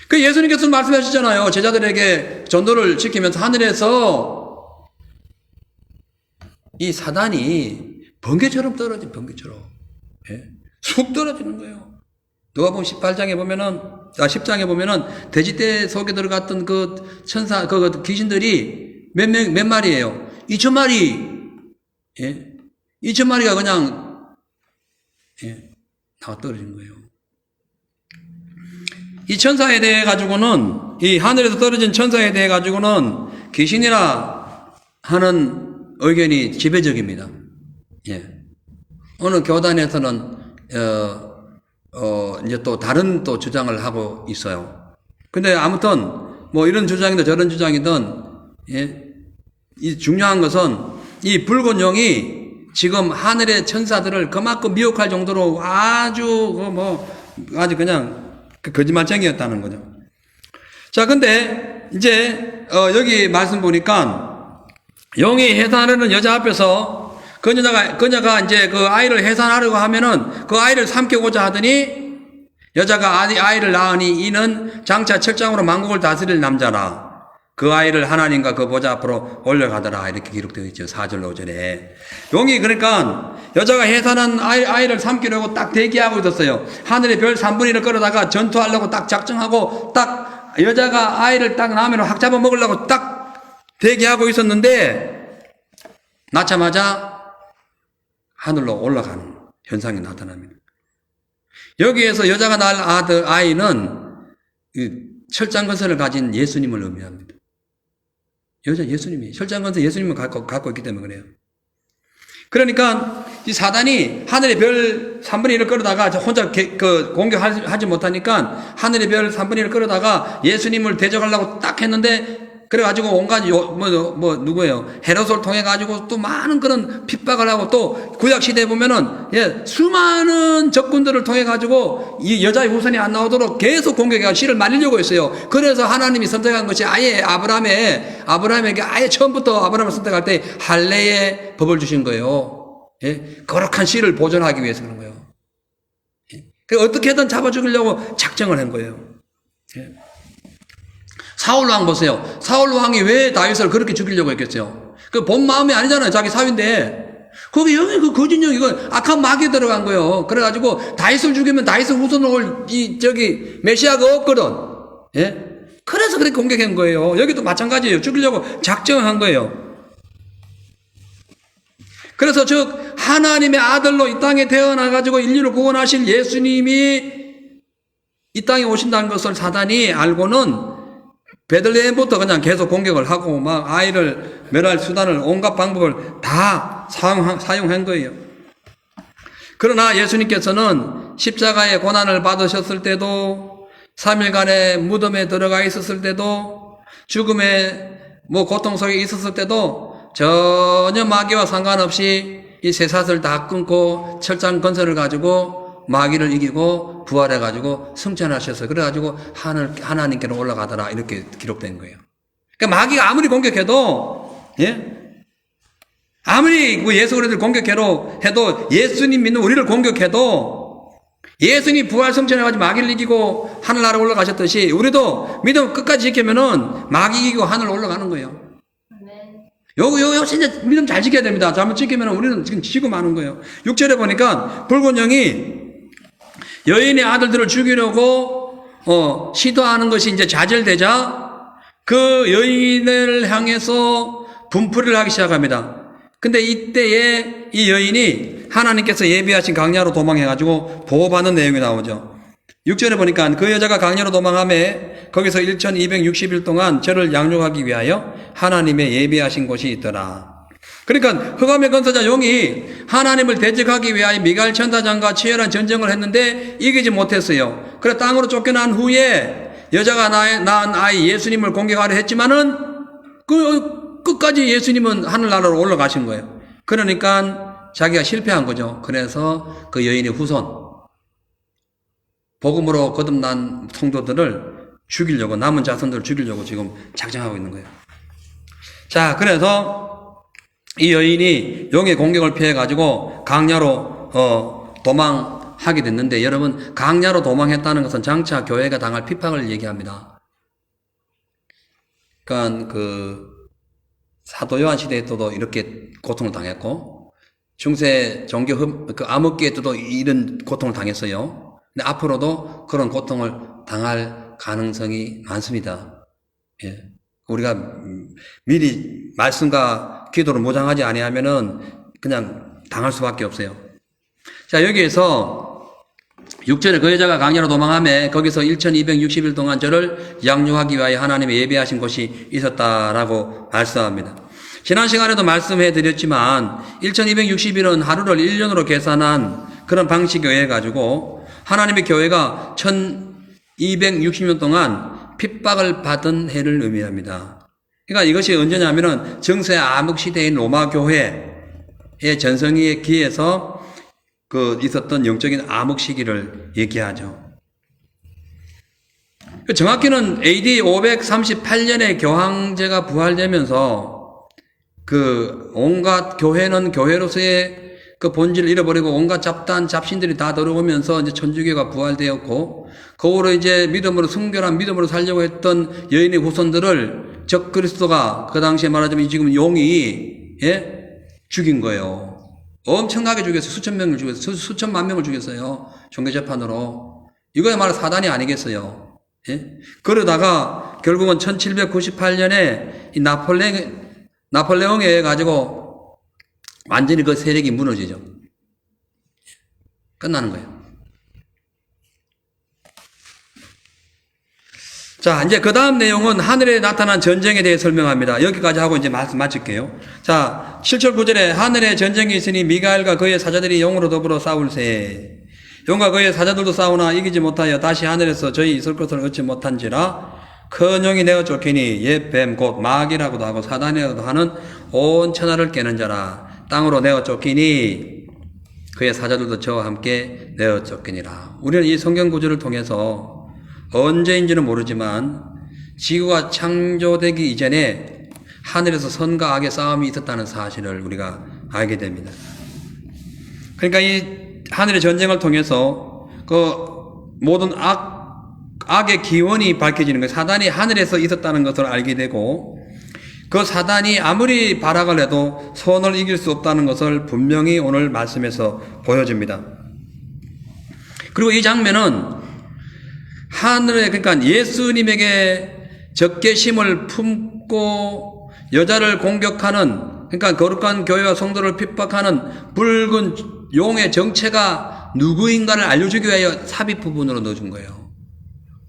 그 예수님께서 말씀하셨잖아요. 제자들에게 전도를 지키면서 하늘에서 이 사단이 번개처럼 떨어진 번개처럼. 예? 쑥 떨어지는 거예요. 누가복음 18장에 보면은, 10장에 보면은, 돼지떼 속에 들어갔던 그 천사, 그 귀신들이 몇 마리예요? 2,000마리. 예? 2,000마리가 그냥, 예, 다 떨어진 거예요. 이 천사에 대해 가지고는, 이 하늘에서 떨어진 천사에 대해 가지고는 귀신이라 하는 의견이 지배적입니다. 예. 어느 교단에서는, 이제 또 다른 또 주장을 하고 있어요. 근데 아무튼, 뭐 이런 주장이든 저런 주장이든, 예, 이 중요한 것은 이 붉은 용이 지금 하늘의 천사들을 그만큼 미혹할 정도로 아주 그냥 거짓말쟁이였다는 거죠. 자, 근데 이제, 여기 말씀 보니까 용이 해산하려는 여자 앞에서 그녀가 이제 그 아이를 해산하려고 하면은 그 아이를 삼키고자 하더니 여자가 아이를 낳으니 이는 장차 철장으로 만국을 다스릴 남자라. 그 아이를 하나님과 그 보좌 앞으로 올려가더라. 이렇게 기록되어 있죠. 4절 5절에. 용이 그러니까 여자가 해산한 아이를 삼키려고 딱 대기하고 있었어요. 하늘의 별 3분의 1을 끌어다가 전투하려고 딱 작정하고 딱 여자가 아이를 딱 낳으면 확 잡아먹으려고 딱 대기하고 있었는데 낳자마자 하늘로 올라가는 현상이 나타납니다. 여기에서 여자가 낳을 아이는 철장건설을 가진 예수님을 의미합니다. 예수님이 철장건설 예수님을 갖고 있기 때문에 그래요. 그러니까 이 사단이 하늘의 별 3분의 1을 끌어다가 혼자 공격하지 못하니까 하늘의 별 3분의 1을 끌어다가 예수님을 대적하려고 딱 했는데 그래가지고 온갖 누구예요? 헤롯을 통해가지고 또 많은 그런 핍박을 하고 또 구약시대에 보면은, 수많은 적군들을 통해가지고 이 여자의 후손이 안 나오도록 계속 공격해가 씨를 말리려고 했어요. 그래서 하나님이 선택한 것이 아예 아브라함에게 아예 처음부터 아브라함을 선택할 때 할례의 법을 주신 거예요. 거룩한 씨를 보존하기 위해서 그런 거예요. 어떻게든 잡아 죽이려고 작정을 한 거예요. 사울 왕 보세요. 사울 왕이 왜 다윗을 그렇게 죽이려고 했겠어요? 그 본 마음이 아니잖아요. 자기 사위인데. 거기 여기 그 거짓령 이건 악한 마귀에 들어간 거예요. 그래가지고 다윗을 죽이면 다윗을 후손으로 올 메시아가 없거든. 그래서 그렇게 공격한 거예요. 여기도 마찬가지예요. 죽이려고 작정한 거예요. 그래서 즉 하나님의 아들로 이 땅에 태어나가지고 인류를 구원하실 예수님이 이 땅에 오신다는 것을 사단이 알고는 베들레헴부터 그냥 계속 공격을 하고 막 아이를 멸할 수단을 온갖 방법을 다 사용한 거예요. 그러나 예수님께서는 십자가의 고난을 받으셨을 때도 3일간의 무덤에 들어가 있었을 때도 죽음의 고통 속에 있었을 때도 전혀 마귀와 상관없이 이 쇠사슬 다 끊고 철장 건설을 가지고 마귀를 이기고 부활해가지고 승천하셨어요. 그래가지고 하나님께로 올라가더라. 이렇게 기록된 거예요. 그러니까 마귀가 아무리 공격해도, 아무리 예수 그리스도를 공격해도 예수님 믿는 우리를 공격해도 예수님 부활 승천해가지고 마귀를 이기고 하늘나라 올라가셨듯이 우리도 믿음 끝까지 지키면은 마귀 이기고 하늘 올라가는 거예요. 요거 진짜 믿음 잘 지켜야 됩니다. 잘못 지키면 우리는 지금 지고 마는 거예요. 6절에 보니까 붉은 영이 여인의 아들들을 죽이려고 시도하는 것이 이제 좌절되자 그 여인을 향해서 분풀이를 하기 시작합니다. 근데 이때에 이 여인이 하나님께서 예비하신 강야로 도망해가지고 보호받는 내용이 나오죠. 6절에 보니까 그 여자가 강야로 도망하며 거기서 1260일 동안 저를 양육하기 위하여 하나님의 예비하신 곳이 있더라. 그러니까 흑암의 건설자 용이 하나님을 대적하기 위하여 미가엘 천사장과 치열한 전쟁을 했는데 이기지 못했어요. 그래 땅으로 쫓겨난 후에 여자가 낳은 아이 예수님을 공격하려 했지만은 끝까지 예수님은 하늘나라로 올라가신 거예요. 그러니까 자기가 실패한 거죠. 그래서 그 여인의 후손 복음으로 거듭난 성도들을 죽이려고 남은 자손들을 죽이려고 지금 작정하고 있는 거예요. 자, 그래서 이 여인이 용의 공격을 피해가지고 강야로 도망하게 됐는데 여러분 강야로 도망했다는 것은 장차 교회가 당할 핍박을 얘기합니다. 그러니까 사도 요한 시대에 도 이렇게 고통을 당했고 중세 종교 암흑기에 도 이런 고통을 당했어요. 근데 앞으로도 그런 고통을 당할 가능성이 많습니다. 우리가 미리 말씀과 기도를 무장하지 아니하면은 그냥 당할 수밖에 없어요. 자, 여기에서 6절에 그 여자가 강야로 도망하며 거기서 1260일 동안 저를 양육하기 위하여 하나님의 예비하신 곳이 있었다라고 말씀합니다. 지난 시간에도 말씀해 드렸지만 1260일은 하루를 1년으로 계산한 그런 방식에 의해 가지고 하나님의 교회가 1260년 동안 핍박을 받은 해를 의미합니다. 그러니까 이것이 언제냐면은 정세 암흑 시대인 로마 교회의 전성기에 기해서 있었던 영적인 암흑 시기를 얘기하죠. 정확히는 AD 538년에 교황제가 부활되면서 온갖 교회는 교회로서의 본질을 잃어버리고 온갖 잡신들이 다 들어오면서 이제 천주교가 부활되었고, 그 후로 이제 순결한 믿음으로 살려고 했던 여인의 후손들을 적 그리스도가 그 당시에 말하자면 지금 용이, 죽인 거예요. 엄청나게 죽였어요. 수천 명을 죽였어요. 수천만 명을 죽였어요. 종교재판으로. 이거야말로 사단이 아니겠어요. 그러다가 결국은 1798년에 이 나폴레옹에 의해 가지고 완전히 그 세력이 무너지죠. 끝나는 거예요. 자, 이제 그 다음 내용은 하늘에 나타난 전쟁에 대해 설명합니다. 여기까지 하고 이제 말씀 마칠게요. 자, 7절 9절에 하늘에 전쟁이 있으니 미가엘과 그의 사자들이 용으로 더불어 싸울세. 용과 그의 사자들도 싸우나 이기지 못하여 다시 하늘에서 저희 있을 것을 얻지 못한지라 큰 용이 내어 쫓기니 옛 뱀 곧 마귀라고도 하고 사단이라고도 하는 온 천하를 깨는 자라 땅으로 내어 쫓기니 그의 사자들도 저와 함께 내어 쫓기니라. 우리는 이 성경 구절을 통해서 언제인지는 모르지만 지구가 창조되기 이전에 하늘에서 선과 악의 싸움이 있었다는 사실을 우리가 알게 됩니다. 그러니까 이 하늘의 전쟁을 통해서 그 모든 악의 기원이 밝혀지는 거예요. 사단이 하늘에서 있었다는 것을 알게 되고 그 사단이 아무리 발악을 해도 선을 이길 수 없다는 것을 분명히 오늘 말씀에서 보여줍니다. 그리고 이 장면은 하늘에, 그러니까 예수님에게 적개심을 품고 여자를 공격하는, 그러니까 거룩한 교회와 성도를 핍박하는 붉은 용의 정체가 누구인가를 알려주기 위하여 삽입 부분으로 넣어준 거예요.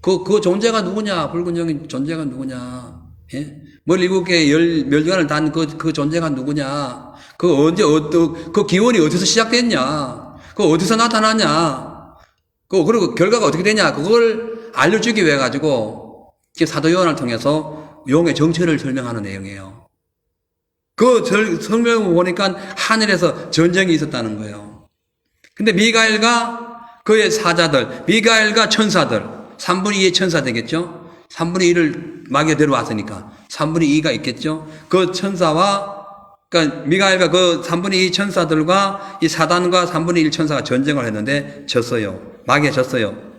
그 존재가 누구냐? 붉은 용의 존재가 누구냐? 예? 머리 7개의 멸관을 단 그 존재가 누구냐? 그 기원이 어디서 시작됐냐? 어디서 나타났냐? 그리고 결과가 어떻게 되냐? 그걸 알려주기 위해 가지고 사도 요한을 통해서 용의 정체를 설명하는 내용이에요. 그 설명을 보니까 하늘에서 전쟁이 있었다는 거예요. 근데 미가엘과 그의 사자들, 미가엘과 천사들, 3분의 2의 천사 되겠죠? 3분의 1을 마귀가 데려왔으니까 3분의 2가 있겠죠? 그 천사와 그러니까 미가엘과 그 3분의 2 천사들과 이 사단과 3분의 1 천사가 전쟁을 했는데 졌어요. 마귀가 졌어요.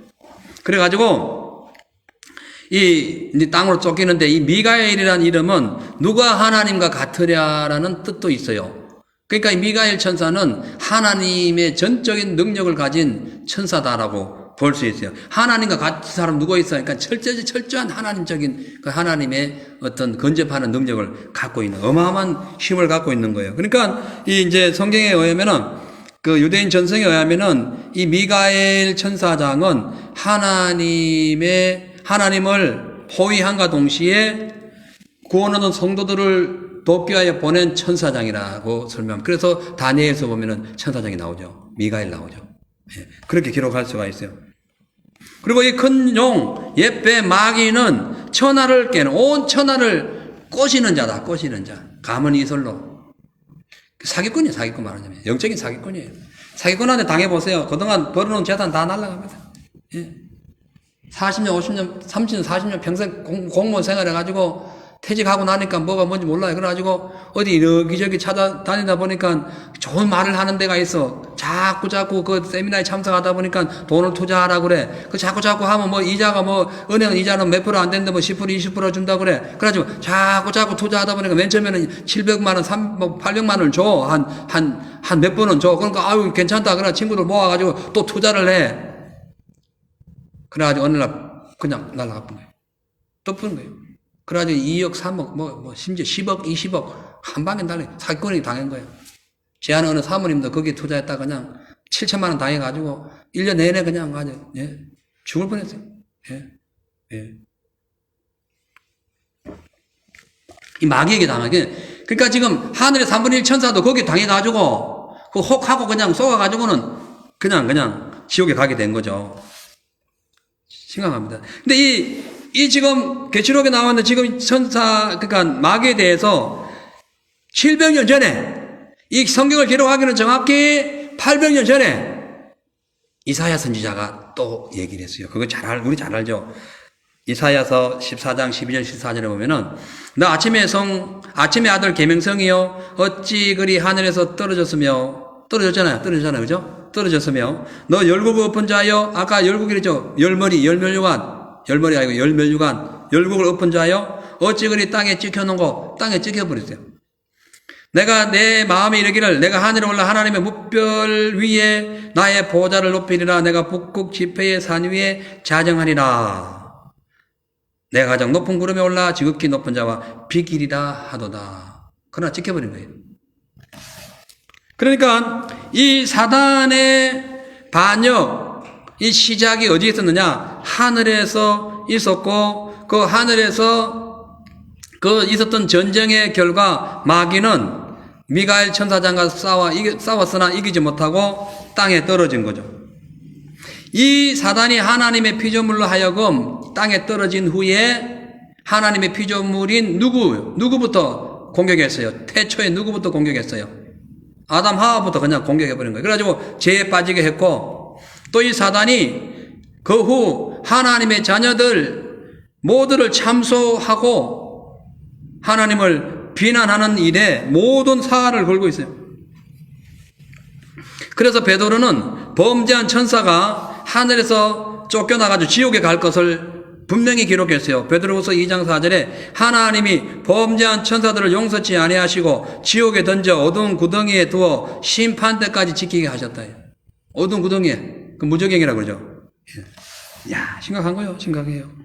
그래가지고 이제 땅으로 쫓기는데 이 미가엘이라는 이름은 누가 하나님과 같으랴라는 뜻도 있어요. 그러니까 이 미가엘 천사는 하나님의 전적인 능력을 가진 천사다라고 볼 수 있어요. 하나님과 같은 사람 누가 있어요? 그러니까 철저한 하나님적인 그 하나님의 어떤 건접하는 능력을 갖고 있는 어마어마한 힘을 갖고 있는 거예요. 그러니까 이 이제 성경에 의하면은 그 유대인 전성에 의하면은 이 미가엘 천사장은 하나님을 호위함과 동시에 구원 얻은 성도들을 돕기 위하여 보낸 천사장이라고 설명합니다. 그래서 다니엘에서 보면은 천사장이 나오죠. 미가엘 나오죠. 예, 그렇게 기록할 수가 있어요. 그리고 이 큰 용, 옛배 마귀는 천하를 깨는, 온 천하를 꼬시는 자다, 꼬시는 자. 가문 이설로. 사기꾼이에요, 사기꾼 말하자면. 영적인 사기꾼이에요. 사기꾼한테 당해보세요. 그동안 벌어놓은 재산 다 날아갑니다. 예. 40년, 50년, 30년, 40년 평생 공무원 생활해가지고 퇴직하고 나니까 뭐가 뭔지 몰라요. 그래가지고 어디 여기저기 찾아다니다 보니까 좋은 말을 하는 데가 있어. 자꾸 그 세미나에 참석하다 보니까 돈을 투자하라 그래. 그 자꾸 하면 뭐 이자가 뭐 은행 이자는 몇 프로 안 되는데 뭐 10% 20% 준다 그래. 그래가지고 자꾸 투자하다 보니까 맨 처음에는 700만 원, 800만 원을 줘. 한 몇 번은 줘. 그러니까 아유 괜찮다. 그래 친구들 모아가지고 또 투자를 해. 그래가지고 어느 날 그냥 날라가 본 거예요. 또 푸는 거예요. 그래가지고 2억, 3억, 심지어 10억, 20억, 한 방에 달려 사기꾼이 당한 거예요. 제 아는 어느 사모님도 거기에 투자했다 그냥 7천만 원 당해가지고 1년 내내 그냥 아주, 예, 죽을 뻔 했어요. 예, 예. 이 마귀에게 당하게. 그러니까 지금 하늘의 3분의 1 천사도 거기에 당해가지고, 혹하고 그냥 속아가지고는 그냥 지옥에 가게 된 거죠. 심각합니다. 근데 이 지금 계시록에 나왔는데 지금 천사 그러니까 마귀에 대해서 700년 전에 이 성경을 기록하기는 정확히 800년 전에 이사야 선지자가 또 얘기를 했어요. 그거 우리 잘 알죠. 이사야서 14장 12절 14절에 보면은 너 아침의 아들 계명성이여 어찌 그리 하늘에서 떨어졌잖아요. 그죠? 떨어졌으며 너 열국을 엎은 자여 아까 열국이랬죠. 열머리 아니고 열멸류관 열국을 엎은 자여 어찌 그리 땅에 찍혀놓은 땅에 찍혀버렸어요. 내가 내 마음에 이르기를 내가 하늘에 올라 하나님의 뭇별 위에 나의 보좌를 높이리라. 내가 북극 지폐의 산 위에 자정하리라. 내가 가장 높은 구름에 올라 지극히 높은 자와 비기리라 하도다. 그러나 찍혀버린 거예요. 그러니까 이 사단의 반역 이 시작이 어디에 있었느냐? 하늘에서 있었고 그 하늘에서 그 있었던 전쟁의 결과 마귀는 미가엘 천사장과 싸웠으나 이기지 못하고 땅에 떨어진 거죠. 이 사단이 하나님의 피조물로 하여금 땅에 떨어진 후에 하나님의 피조물인 누구부터 공격했어요? 태초에 누구부터 공격했어요? 아담 하와부터 그냥 공격해버린 거예요. 그래가지고 죄에 빠지게 했고, 또 이 사단이 그 후 하나님의 자녀들 모두를 참소하고 하나님을 비난하는 일에 모든 사활을 걸고 있어요. 그래서 베드로는 범죄한 천사가 하늘에서 쫓겨나가지고 지옥에 갈 것을 분명히 기록했어요. 베드로후서 2장 4절에 하나님이 범죄한 천사들을 용서치 아니하시고 지옥에 던져 어두운 구덩이에 두어 심판 때까지 지키게 하셨다. 어두운 구덩이에, 그 무저갱이라고 그러죠. 야, 심각한 거예요. 심각해요.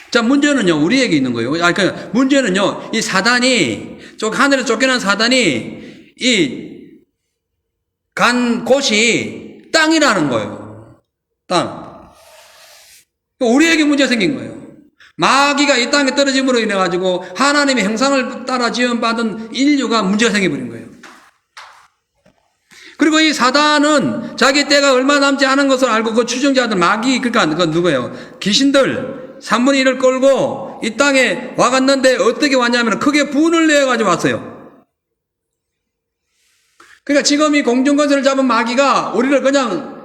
자, 문제는요, 우리에게 있는 거예요. 그러니까 문제는요, 이 사단이, 하늘에 쫓겨난 사단이, 간 곳이 땅이라는 거예요. 땅. 우리에게 문제 생긴 거예요. 마귀가 이 땅에 떨어짐으로 인해가지고 하나님의 형상을 따라 지음받은 인류가 문제가 생겨버린 거예요. 그리고 이 사단은 자기 때가 얼마 남지 않은 것을 알고 그 추종자들 마귀, 그러니까 그건 누구예요? 귀신들 3분의 1을 끌고 이 땅에 와갔는데 어떻게 왔냐면 크게 분을 내가지고 왔어요. 그러니까 지금 이 공중권세를 잡은 마귀가 우리를 그냥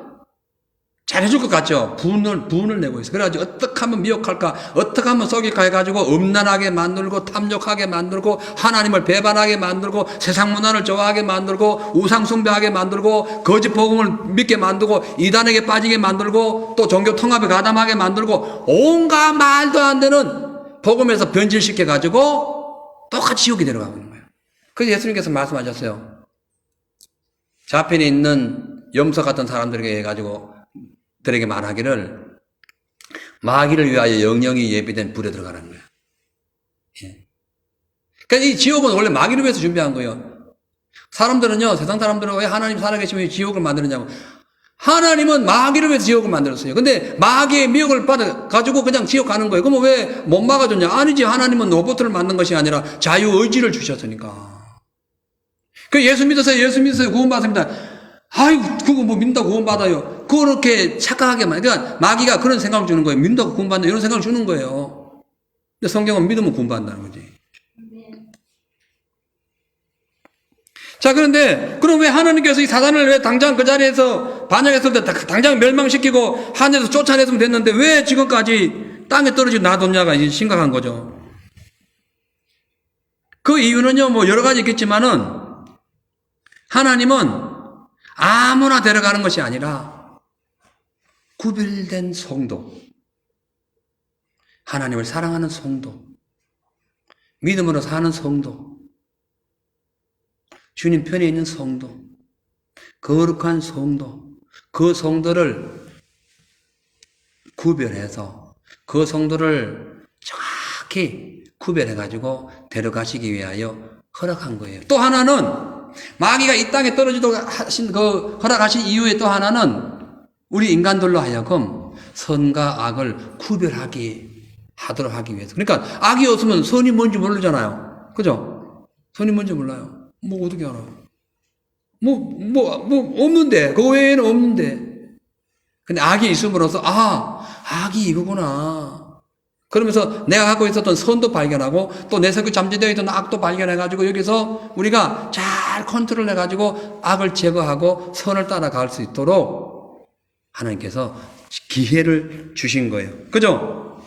잘해줄 것 같죠? 분을 내고 있어요. 그래가지고 어떻게 하면 미혹할까? 어떻게 하면 속일까? 해가지고 음란하게 만들고 탐욕하게 만들고 하나님을 배반하게 만들고 세상 문화를 좋아하게 만들고 우상숭배하게 만들고 거짓 복음을 믿게 만들고 이단에게 빠지게 만들고 또 종교 통합에 가담하게 만들고 온갖 말도 안 되는 복음에서 변질시켜가지고 똑같이 지옥에 데려가고 있는 거예요. 그래서 예수님께서 말씀하셨어요. 자편에 있는 염소 같은 사람들에게 해가지고 들에게 말하기를 마귀를 위하여 영영이 예비된 불에 들어가라는 거예요. 예. 그러니까 이 지옥은 원래 마귀를 위해서 준비한 거예요. 사람들은요, 세상 사람들은 왜 하나님 살아계시면 지옥을 만드느냐고. 하나님은 마귀를 위해서 지옥을 만들었어요. 근데 마귀의 미혹을 받아가지고 그냥 지옥 가는 거예요. 그러면 왜 못 막아줬냐? 아니지. 하나님은 로봇을 만든 것이 아니라 자유의지를 주셨으니까. 그 예수 믿으세요. 구원받습니다. 아이고, 그거 뭐 믿는다고 구원받아요. 그렇게 착각하게 그러니까 마귀가 그런 생각을 주는 거예요. 믿는다고 구원받는다 이런 생각을 주는 거예요. 근데 성경은 믿으면 구원받는다는 거지. 자, 그런데 그럼 왜 하나님께서 이 사단을 왜 당장 그 자리에서 반역했을 때 당장 멸망시키고 하늘에서 쫓아냈으면 됐는데 왜 지금까지 땅에 떨어지고 놔뒀냐가 이제 심각한 거죠. 그 이유는요, 뭐 여러 가지 있겠지만은 하나님은 아무나 데려가는 것이 아니라 구별된 성도, 하나님을 사랑하는 성도, 믿음으로 사는 성도, 주님 편에 있는 성도, 거룩한 성도, 그 성도를 구별해서 그 성도를 정확히 구별해가지고 데려가시기 위하여 허락한 거예요. 또 하나는 마귀가 이 땅에 떨어지도록 하신 허락하신 이유의 또 하나는 우리 인간들로 하여금 선과 악을 하도록 하기 위해서. 그러니까 악이 없으면 선이 뭔지 모르잖아요. 그죠? 선이 뭔지 몰라요. 뭐 어떻게 알아요? 없는데. 그 외에는 없는데. 근데 악이 있음으로써 악이 이거구나. 그러면서 내가 갖고 있었던 선도 발견하고 또 내 속에 잠재되어 있던 악도 발견해가지고 여기서 우리가 잘 컨트롤 해가지고 악을 제거하고 선을 따라갈 수 있도록 하나님께서 기회를 주신 거예요. 그죠?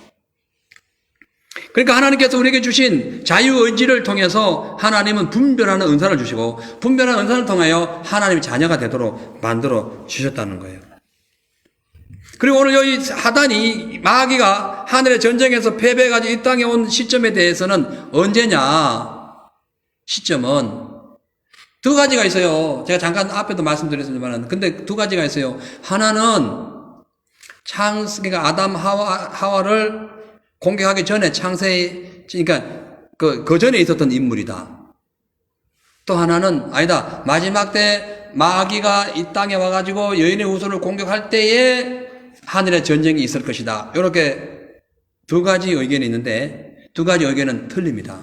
그러니까 하나님께서 우리에게 주신 자유의지를 통해서 하나님은 분별하는 은사를 주시고 분별하는 은사를 통하여 하나님의 자녀가 되도록 만들어 주셨다는 거예요. 그리고 오늘 여기 사단이 마귀가 하늘의 전쟁에서 패배해가지고 이 땅에 온 시점에 대해서는 언제냐? 시점은 두 가지가 있어요. 제가 잠깐 앞에도 말씀드렸지만 근데 두 가지가 있어요. 하나는 그러니까 아담 하와를 공격하기 전에 그러니까 그 전에 있었던 인물이다. 또 하나는 아니다. 마지막 때 마귀가 이 땅에 와가지고 여인의 후손을 공격할 때에 하늘의 전쟁이 있을 것이다. 이렇게 두 가지 의견이 있는데 두 가지 의견은 틀립니다.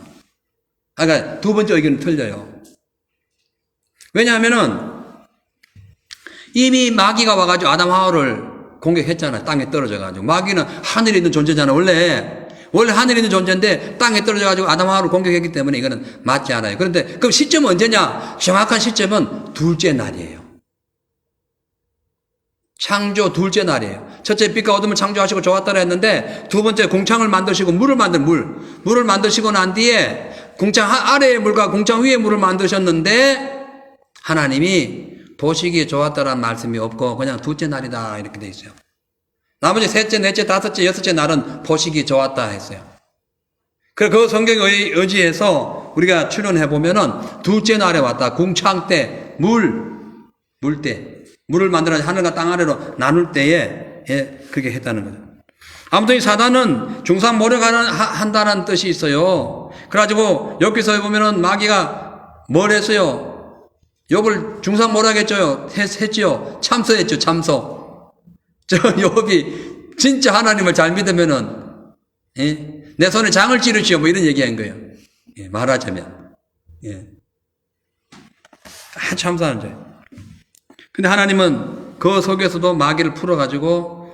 그러니까 두 번째 의견은 틀려요. 왜냐하면은 이미 마귀가 와가지고 아담 하와를 공격했잖아요. 땅에 떨어져가지고. 마귀는 하늘에 있는 존재잖아요. 원래 하늘에 있는 존재인데 땅에 떨어져가지고 아담 하와를 공격했기 때문에 이거는 맞지 않아요. 그런데 그럼 시점은 언제냐? 정확한 시점은 둘째 날이에요. 창조 둘째 날이에요. 첫째 빛과 어둠을 창조하시고 좋았다라 했는데 두 번째 공창을 만드시고 물을 만드시고 난 뒤에 공창 아래의 물과 공창 위의 물을 만드셨는데 하나님이 보시기에 좋았다라는 말씀이 없고 그냥 둘째 날이다 이렇게 돼 있어요. 나머지 셋째, 넷째, 다섯째, 여섯째 날은 보시기에 좋았다 했어요. 그 성경에 의지해서 우리가 추론해 보면은 둘째 날에 왔다. 공창 때, 물 때, 물을 만들어 하늘과 땅 아래로 나눌 때에 그렇게 했다는 거죠. 아무튼 이 사단은 중상모략한다는 뜻이 있어요. 그래가지고 여기서 보면은 마귀가 뭘 했어요? 욥을 중상모략했죠. 했지요. 참소했죠. 참소. 저 욥이 진짜 하나님을 잘 믿으면은 내 손에 장을 찌르시오 뭐 이런 얘기한 거예요. 말하자면 참소하는 거예요. 근데 하나님은 그 속에서도 마귀를 풀어가지고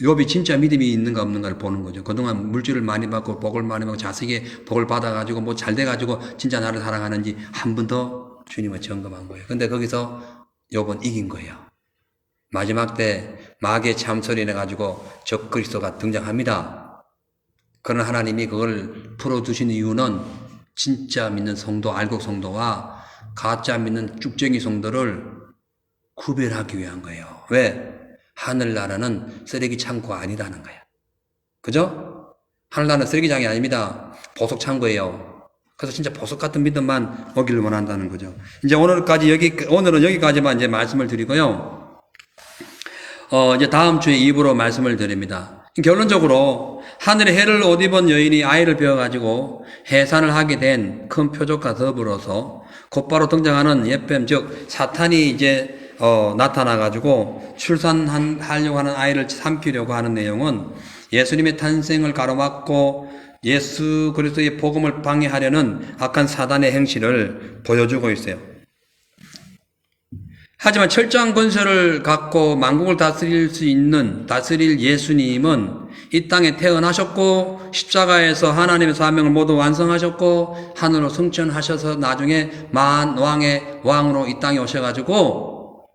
욥이 진짜 믿음이 있는가 없는가를 보는 거죠. 그동안 물질을 많이 받고 복을 많이 받고 자식이 복을 받아가지고 뭐 잘 돼가지고 진짜 나를 사랑하는지 한 번 더 주님을 점검한 거예요. 근데 거기서 욥은 이긴 거예요. 마지막 때 마귀의 참소리 내가지고 적그리스도가 등장합니다. 그러나 하나님이 그걸 풀어두신 이유는 진짜 믿는 성도, 알곡 성도와 가짜 믿는 쭉쟁이 성도를 구별하기 위한 거예요. 왜? 하늘나라는 쓰레기 창고가 아니라는 거야. 그죠? 하늘나라는 쓰레기장이 아닙니다. 보석 창고예요. 그래서 진짜 보석 같은 믿음만 오기를 원한다는 거죠. 이제 오늘은 여기까지만 이제 말씀을 드리고요. 이제 다음 주에 입으로 말씀을 드립니다. 결론적으로 하늘에 해를 옷 입은 여인이 아이를 배워가지고 해산을 하게 된 큰 표적과 더불어서 곧바로 등장하는 예뱀, 즉 사탄이 이제 나타나가지고 출산하려고 하는 아이를 삼키려고 하는 내용은 예수님의 탄생을 가로막고 예수 그리스도의 복음을 방해하려는 악한 사단의 행실을 보여주고 있어요. 하지만 철저한 권세를 갖고 만국을 다스릴 예수님은 이 땅에 태어나셨고 십자가에서 하나님의 사명을 모두 완성하셨고 하늘로 승천하셔서 나중에 만왕의 왕으로 이 땅에 오셔가지고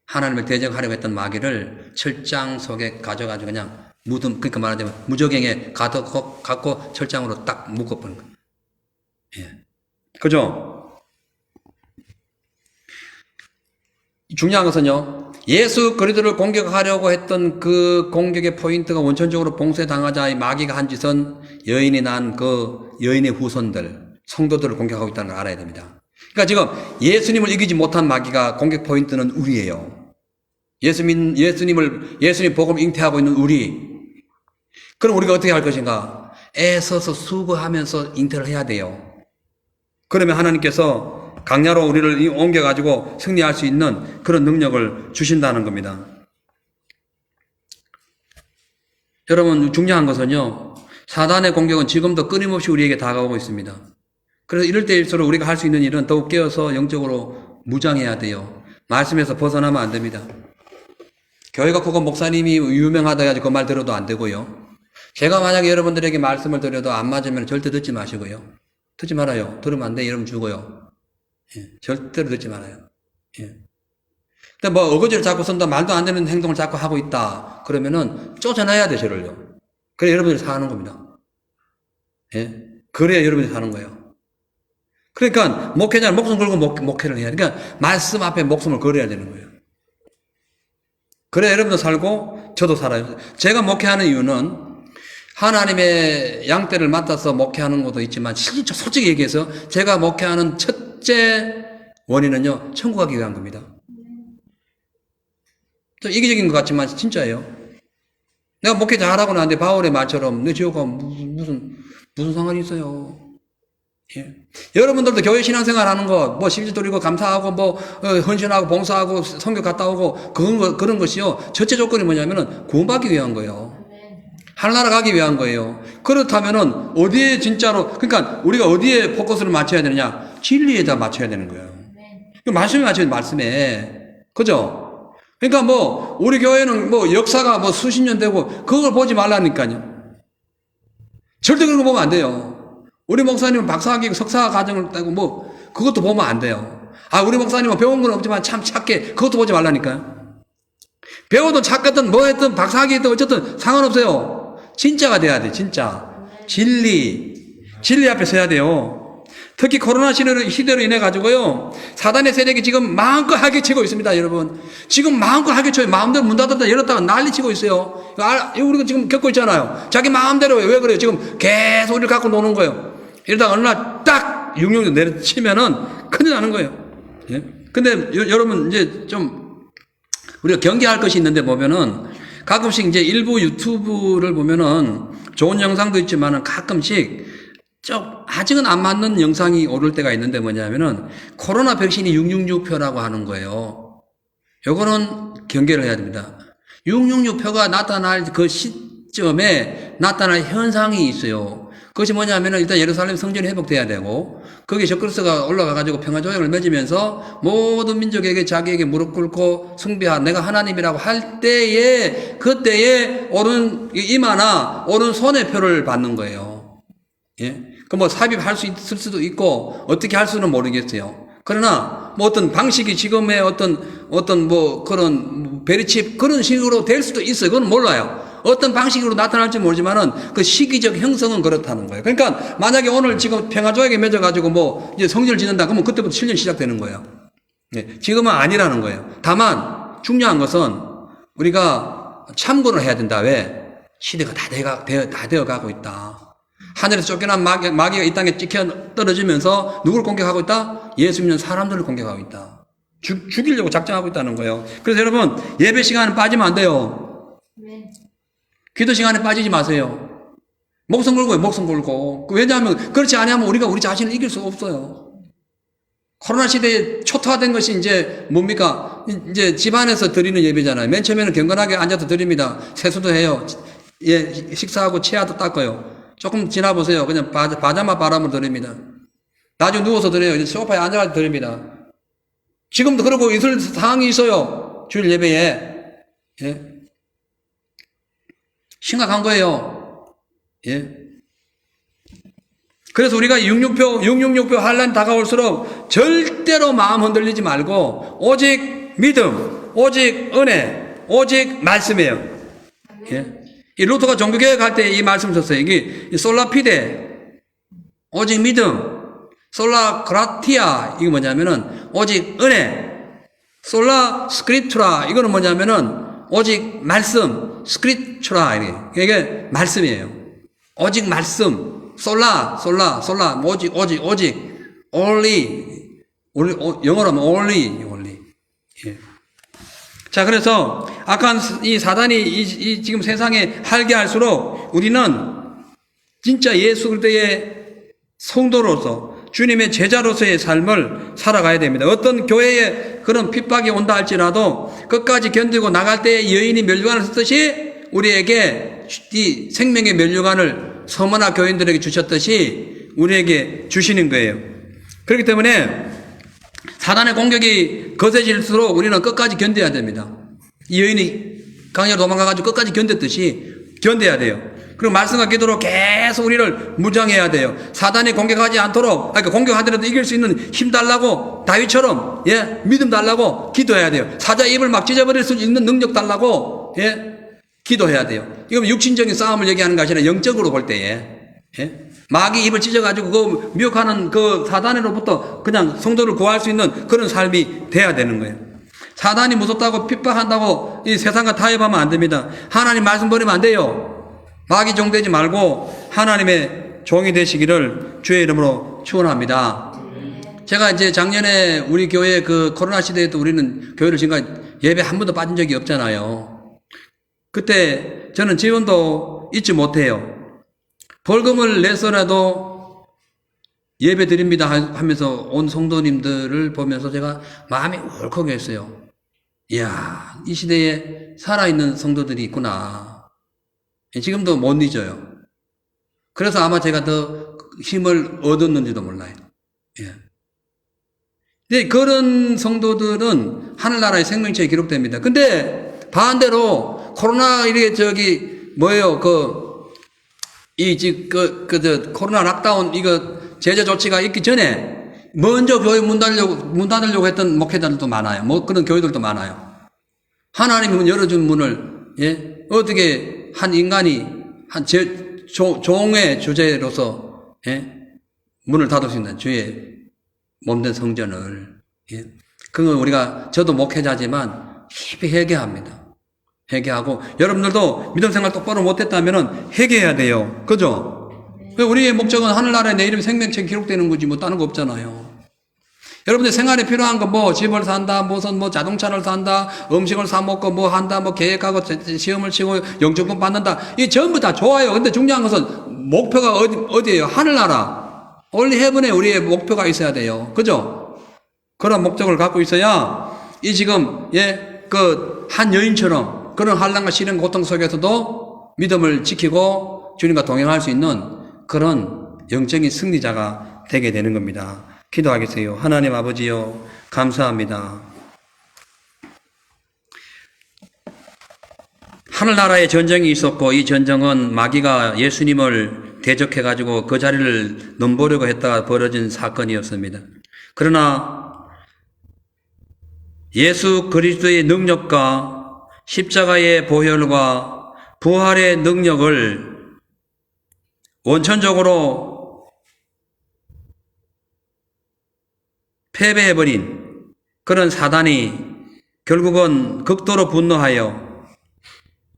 하나님을 대적하려고 했던 마귀를 철장 속에 가져가지고 그냥 그러니까 말하자면 무적행에 갖고 철장으로 딱 묶어버린 거예요. 그죠? 중요한 것은요, 예수 그리스도를 공격하려고 했던 그 공격의 포인트가 원천적으로 봉쇄당하자 이 마귀가 한 짓은 여인이 난 그 여인의 후손들, 성도들을 공격하고 있다는 걸 알아야 됩니다. 그러니까 지금 예수님을 이기지 못한 마귀가 공격 포인트는 우리예요. 예수님 복음을 잉태하고 있는 우리. 그럼 우리가 어떻게 할 것인가? 애써서 수고하면서 잉태를 해야 돼요. 그러면 하나님께서 강야로 우리를 옮겨가지고 승리할 수 있는 그런 능력을 주신다는 겁니다. 여러분, 중요한 것은요, 사단의 공격은 지금도 끊임없이 우리에게 다가오고 있습니다. 그래서 이럴 때일수록 우리가 할 수 있는 일은 더욱 깨어서 영적으로 무장해야 돼요. 말씀에서 벗어나면 안 됩니다. 교회가 크고 목사님이 유명하다 해가지고 그 말 들어도 안 되고요. 제가 만약에 여러분들에게 말씀을 드려도 안 맞으면 절대 듣지 마시고요. 듣지 말아요. 들으면 안 돼. 이러면 죽어요. 절대로 듣지 말아요. 근데 뭐 어거지를 자꾸 쓴다, 말도 안 되는 행동을 자꾸 하고 있다. 그러면은 쫓아내야 돼, 저를요. 그래야 여러분들이 사는 겁니다. 그래야 여러분들이 사는 거예요. 그러니까 목회자는 목숨 걸고 목회를 해야 돼. 그러니까 말씀 앞에 목숨을 걸어야 되는 거예요. 그래야 여러분도 살고 저도 살아요. 제가 목회하는 이유는 하나님의 양떼를 맡아서 목회하는 것도 있지만 진짜 솔직히 얘기해서 제가 목회하는 첫째 원인은요, 천국 가기 위한 겁니다. 좀 이기적인 것 같지만 진짜예요. 내가 목회 잘하고 나는데 바울의 말처럼 내 지옥 가면 무슨 상관이 있어요. 여러분들도 교회 신앙생활 하는 거, 뭐 십지 돌리고 감사하고 뭐 헌신하고 봉사하고 성교 갔다 오고 그런 것이요, 첫째 조건이 뭐냐면은 구원받기 위한 거예요. 하늘나라 가기 위한 거예요. 그렇다면은 어디에 진짜로, 그러니까 우리가 어디에 포커스를 맞춰야 되느냐? 진리에다 맞춰야 되는 거예요. 말씀에 맞춰야 돼, 말씀에. 그죠? 그러니까 뭐, 우리 교회는 뭐 역사가 뭐 수십 년 되고 그걸 보지 말라니까요. 절대 그런 거 보면 안 돼요. 우리 목사님은 박사학위, 석사 과정을 따고 뭐, 그것도 보면 안 돼요. 아, 우리 목사님은 배운 건 없지만 참 착해. 그것도 보지 말라니까요. 배워도 착했든 뭐 했든 박사학위 했든 어쨌든 상관없어요. 진짜가 돼야 돼, 진짜. 진리 앞에 서야 돼요. 특히 코로나 시대로 인해 가지고요, 사단의 세력이 지금 마음껏 하게 치고 있습니다, 여러분. 지금 마음껏 하게 쳐요. 마음대로 문 닫았다 열었다가 난리 치고 있어요. 우리가 지금 겪고 있잖아요. 자기 마음대로. 왜 그래요? 지금 계속 우리를 갖고 노는 거예요. 이러다가 어느 날 딱 666 내려치면은 큰일 나는 거예요. 예? 근데 여러분, 이제 좀 우리가 경계할 것이 있는데 보면은 가끔씩 이제 일부 유튜브를 보면은 좋은 영상도 있지만은 가끔씩 아직은 안 맞는 영상이 오를 때가 있는데 뭐냐면은 코로나 백신이 666표라고 하는 거예요. 요거는 경계를 해야 됩니다. 666표가 나타날 그 시점에 나타날 현상이 있어요. 그것이 뭐냐면은 일단 예루살렘 성전이 회복돼야 되고, 거기에 적그리스도가 올라가가지고 평화조약을 맺으면서 모든 민족에게 자기에게 무릎 꿇고 숭배한 내가 하나님이라고 할 때에, 그때에 오른 이마나 오른 손의 표를 받는 거예요. 예? 그 뭐 삽입할 수 있을 수도 있고 어떻게 할 수는 모르겠어요. 그러나 뭐 어떤 방식이 지금의 어떤 뭐 그런 베리칩 그런 식으로 될 수도 있어요. 그건 몰라요. 어떤 방식으로 나타날지 모르지만은 그 시기적 형성은 그렇다는 거예요. 그러니까 만약에 오늘 지금 평화조약에 맺어가지고 뭐 이제 성전을 짓는다 그러면 그때부터 7년 시작되는 거예요. 네, 지금은 아니라는 거예요. 다만 중요한 것은 우리가 참고를 해야 된다. 왜? 시대가 다 되어가고 있다. 하늘에서 쫓겨난 마귀가 이 땅에 찍혀 떨어지면서 누구를 공격하고 있다? 예수 믿는 사람들을 공격하고 있다. 죽이려고 작정하고 있다는 거예요. 그래서 여러분, 예배 시간은 빠지면 안 돼요. 기도 시간에 빠지지 마세요. 목숨 걸고요, 목숨 걸고. 왜냐하면 그렇지 않으면 우리가 우리 자신을 이길 수가 없어요. 코로나 시대에 초토화된 것이 이제 뭡니까? 이제 집안에서 드리는 예배잖아요. 맨 처음에는 경건하게 앉아서 드립니다. 세수도 해요. 예, 식사하고 치아도 닦아요. 조금 지나보세요. 그냥 바자마 바람으로 드립니다. 나중에 누워서 드려요. 이제 소파에 앉아서 드립니다. 지금도 그러고 있을 상황이 있어요. 주일 예배에. 예. 심각한 거예요. 예. 그래서 우리가 666표 환란이 다가올수록 절대로 마음 흔들리지 말고 오직 믿음, 오직 은혜, 오직 말씀이에요. 예. 이 루터가 종교개혁 할 때 이 말씀 썼어요. 이게 솔라피데, 오직 믿음, 솔라 그라티아, 이거 뭐냐면은 오직 은혜, 솔라 스크립투라, 이거는 뭐냐면은 오직 말씀, 스크립투라, 이게 말씀이에요. 오직 말씀, 솔라, 오직, only, 영어로 하면 only. 예. 자, 그래서 아까 이 사단이 이 지금 세상에 할게할수록 우리는 진짜 예수 그리스도의 성도로서 주님의 제자로서의 삶을 살아가야 됩니다. 어떤 교회에 그런 핍박이 온다 할지라도 끝까지 견디고 나갈 때 여인이 면류관을 썼듯이 우리에게 이 생명의 면류관을 서머나 교인들에게 주셨듯이 우리에게 주시는 거예요. 그렇기 때문에 사단의 공격이 거세질수록 우리는 끝까지 견뎌야 됩니다. 이 여인이 강야로 도망가가지고 끝까지 견뎠듯이 견뎌야 돼요. 그리고 말씀과 기도로 계속 우리를 무장해야 돼요. 사단이 공격하지 않도록, 그러니까 공격하더라도 이길 수 있는 힘 달라고, 다윗처럼, 예, 믿음 달라고 기도해야 돼요. 사자 입을 막 찢어버릴 수 있는 능력 달라고, 예, 기도해야 돼요. 이건 육신적인 싸움을 얘기하는 것이 아니라 영적으로 볼 때에, 예. 마귀 입을 찢어가지고 그 미혹하는 그 사단으로부터 그냥 성도를 구할 수 있는 그런 삶이 돼야 되는 거예요. 사단이 무섭다고 핍박한다고 이 세상과 타협하면 안 됩니다. 하나님 말씀 버리면 안 돼요. 마귀 종되지 말고 하나님의 종이 되시기를 주의 이름으로 축원합니다. 제가 이제 작년에 우리 교회 그 코로나 시대에도 우리는 교회를 지금까지 예배 한 번도 빠진 적이 없잖아요. 그때 저는 지원도 잊지 못해요. 벌금을 내서라도 예배 드립니다 하면서 온 성도님들을 보면서 제가 마음이 울컥했어요. 이야, 이 시대에 살아있는 성도들이 있구나. 지금도 못 잊어요. 그래서 아마 제가 더 힘을 얻었는지도 몰라요. 예. 근데 그런 성도들은 하늘나라의 생명체에 기록됩니다. 근데 반대로 코로나 뭐예요? 코로나 락다운 제재 조치가 있기 전에 먼저 교회 문 닫으려고 했던 목회자들도 많아요. 그런 교회들도 많아요. 하나님이 열어준 문을, 예? 어떻게 한 인간이, 종의 주제로서, 예? 문을 닫을 수 있는 주의 몸된 성전을, 예? 그건 저도 목회자지만 깊이 회개합니다. 회개하고, 여러분들도 믿음 생활 똑바로 못했다면 회개해야 돼요. 그죠? 우리의 목적은 하늘나라에 내 이름 생명책에 기록되는 거지, 다른 거 없잖아요. 여러분들 생활에 필요한 거 집을 산다, 무슨 자동차를 산다, 음식을 사 먹고 한다, 계획하고 시험을 치고 영주권 받는다. 이 전부 다 좋아요. 근데 중요한 것은 목표가 어디예요? 하늘나라. only heaven에 우리의 목표가 있어야 돼요. 그죠? 그런 목적을 갖고 있어야 지금 한 여인처럼 그런 환난과 시련 고통 속에서도 믿음을 지키고 주님과 동행할 수 있는 그런 영적인 승리자가 되게 되는 겁니다. 기도하겠어요. 하나님 아버지요, 감사합니다. 하늘나라에 전쟁이 있었고 이 전쟁은 마귀가 예수님을 대적해가지고 그 자리를 넘보려고 했다가 벌어진 사건이었습니다. 그러나 예수 그리스도의 능력과 십자가의 보혈과 부활의 능력을 원천적으로 패배해버린 그런 사단이 결국은 극도로 분노하여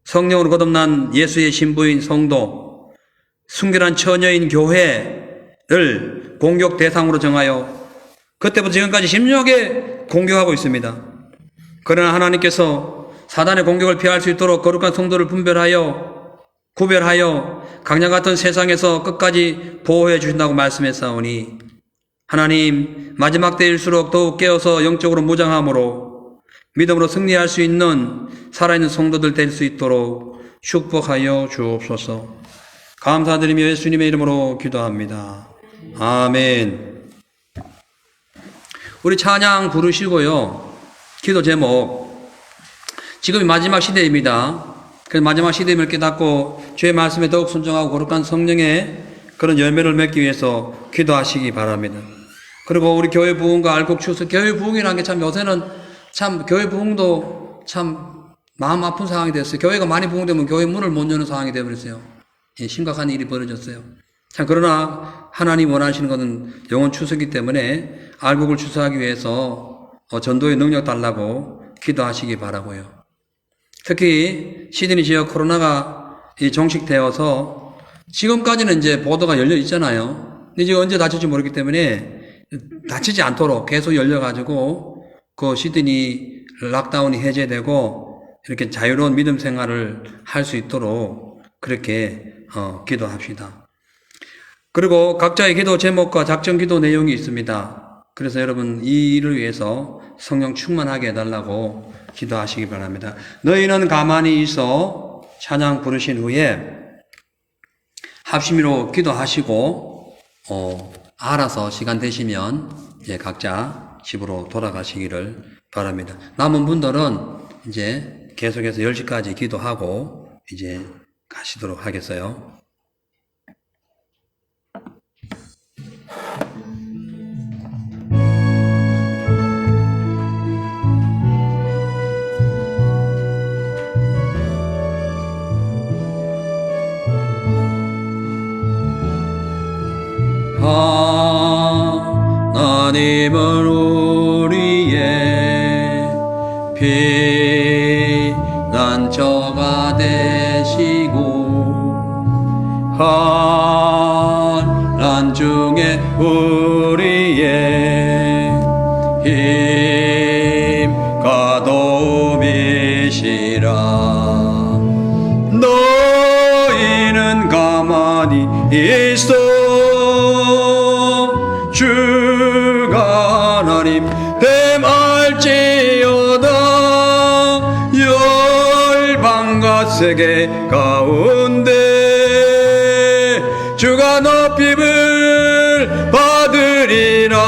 성령으로 거듭난 예수의 신부인 성도, 순결한 처녀인 교회를 공격 대상으로 정하여 그때부터 지금까지 심력에 공격하고 있습니다. 그러나 하나님께서 사단의 공격을 피할 수 있도록 거룩한 성도를 구별하여 강약 같은 세상에서 끝까지 보호해 주신다고 말씀했사오니 하나님, 마지막 때일수록 더욱 깨어서 영적으로 무장함으로 믿음으로 승리할 수 있는 살아있는 성도들 될 수 있도록 축복하여 주옵소서. 감사드리며 예수님의 이름으로 기도합니다. 아멘. 우리 찬양 부르시고요. 기도 제목. 지금이 마지막 시대입니다. 그래서 마지막 시대임을 깨닫고 주의 말씀에 더욱 순종하고 거룩한 성령의 그런 열매를 맺기 위해서 기도하시기 바랍니다. 그리고 우리 교회 부흥과 알곡 추수, 교회 부흥이라는 게 참 요새는 참 교회 부흥도 참 마음 아픈 상황이 됐어요. 교회가 많이 부흥되면 교회 문을 못 여는 상황이 되어버렸어요. 심각한 일이 벌어졌어요. 참 그러나 하나님 원하시는 것은 영혼 추수이기 때문에 알곡을 추수하기 위해서 전도의 능력 달라고 기도하시기 바라고요. 특히 시드니 지역 코로나가 종식되어서 지금까지는 이제 보도가 열려 있잖아요. 이제 언제 다칠지 모르기 때문에 다치지 않도록 계속 열려가지고 그 시드니 락다운이 해제되고 이렇게 자유로운 믿음 생활을 할 수 있도록 그렇게 기도합시다. 그리고 각자의 기도 제목과 작전 기도 내용이 있습니다. 그래서 여러분 이 일을 위해서 성령 충만하게 해달라고 기도하시기 바랍니다. 너희는 가만히 있어 찬양 부르신 후에 합심으로 기도하시고 알아서 시간 되시면 이제 각자 집으로 돌아가시기를 바랍니다. 남은 분들은 이제 계속해서 10시까지 기도하고 이제 가시도록 하겠어요. 하나님은 우리의 피난처가 되시고 환난 중에 우리의 힘과 도움이시라. 너희는 가만히 있어 주가 하나님 뱀할지어다 열방과 열방과 세계 가운데 주가 높임을 받으리라.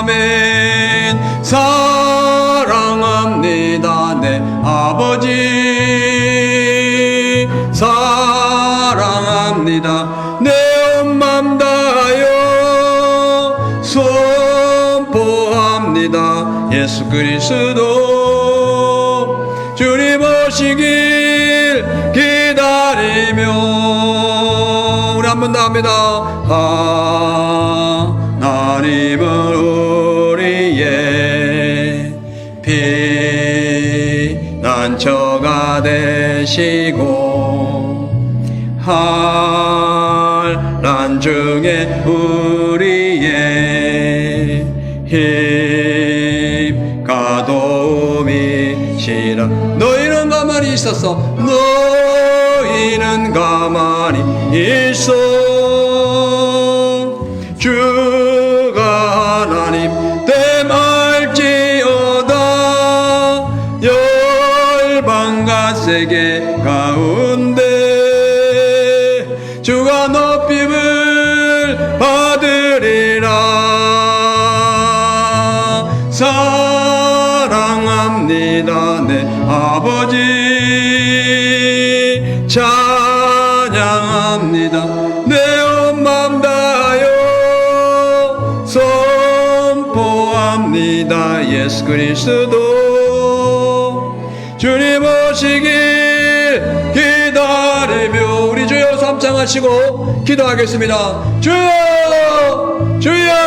아멘. 사랑합니다 내 아버지, 사랑합니다 내 온 맘 다하여 선포합니다. 예수 그리스도 주님 오시길 기다리며. 우리 한 번 더 합니다. 하나님은 우리의 피난처가 되시고 환난 중에 우리의 힘과 도움이시라. 너희는 가만히 있었어. 너희는 가만히 있어. 주가 하나님 됨알지어다. 열방과 세계 가운데 주가 높임을 받으리라. 사랑합니다 내 아버지, 찬양합니다 내 온 맘 다하여 선포합니다. 예수 그리스도 주님 오시길 기다리며. 우리 주여 삼창하시고 기도하겠습니다. 주여, 주여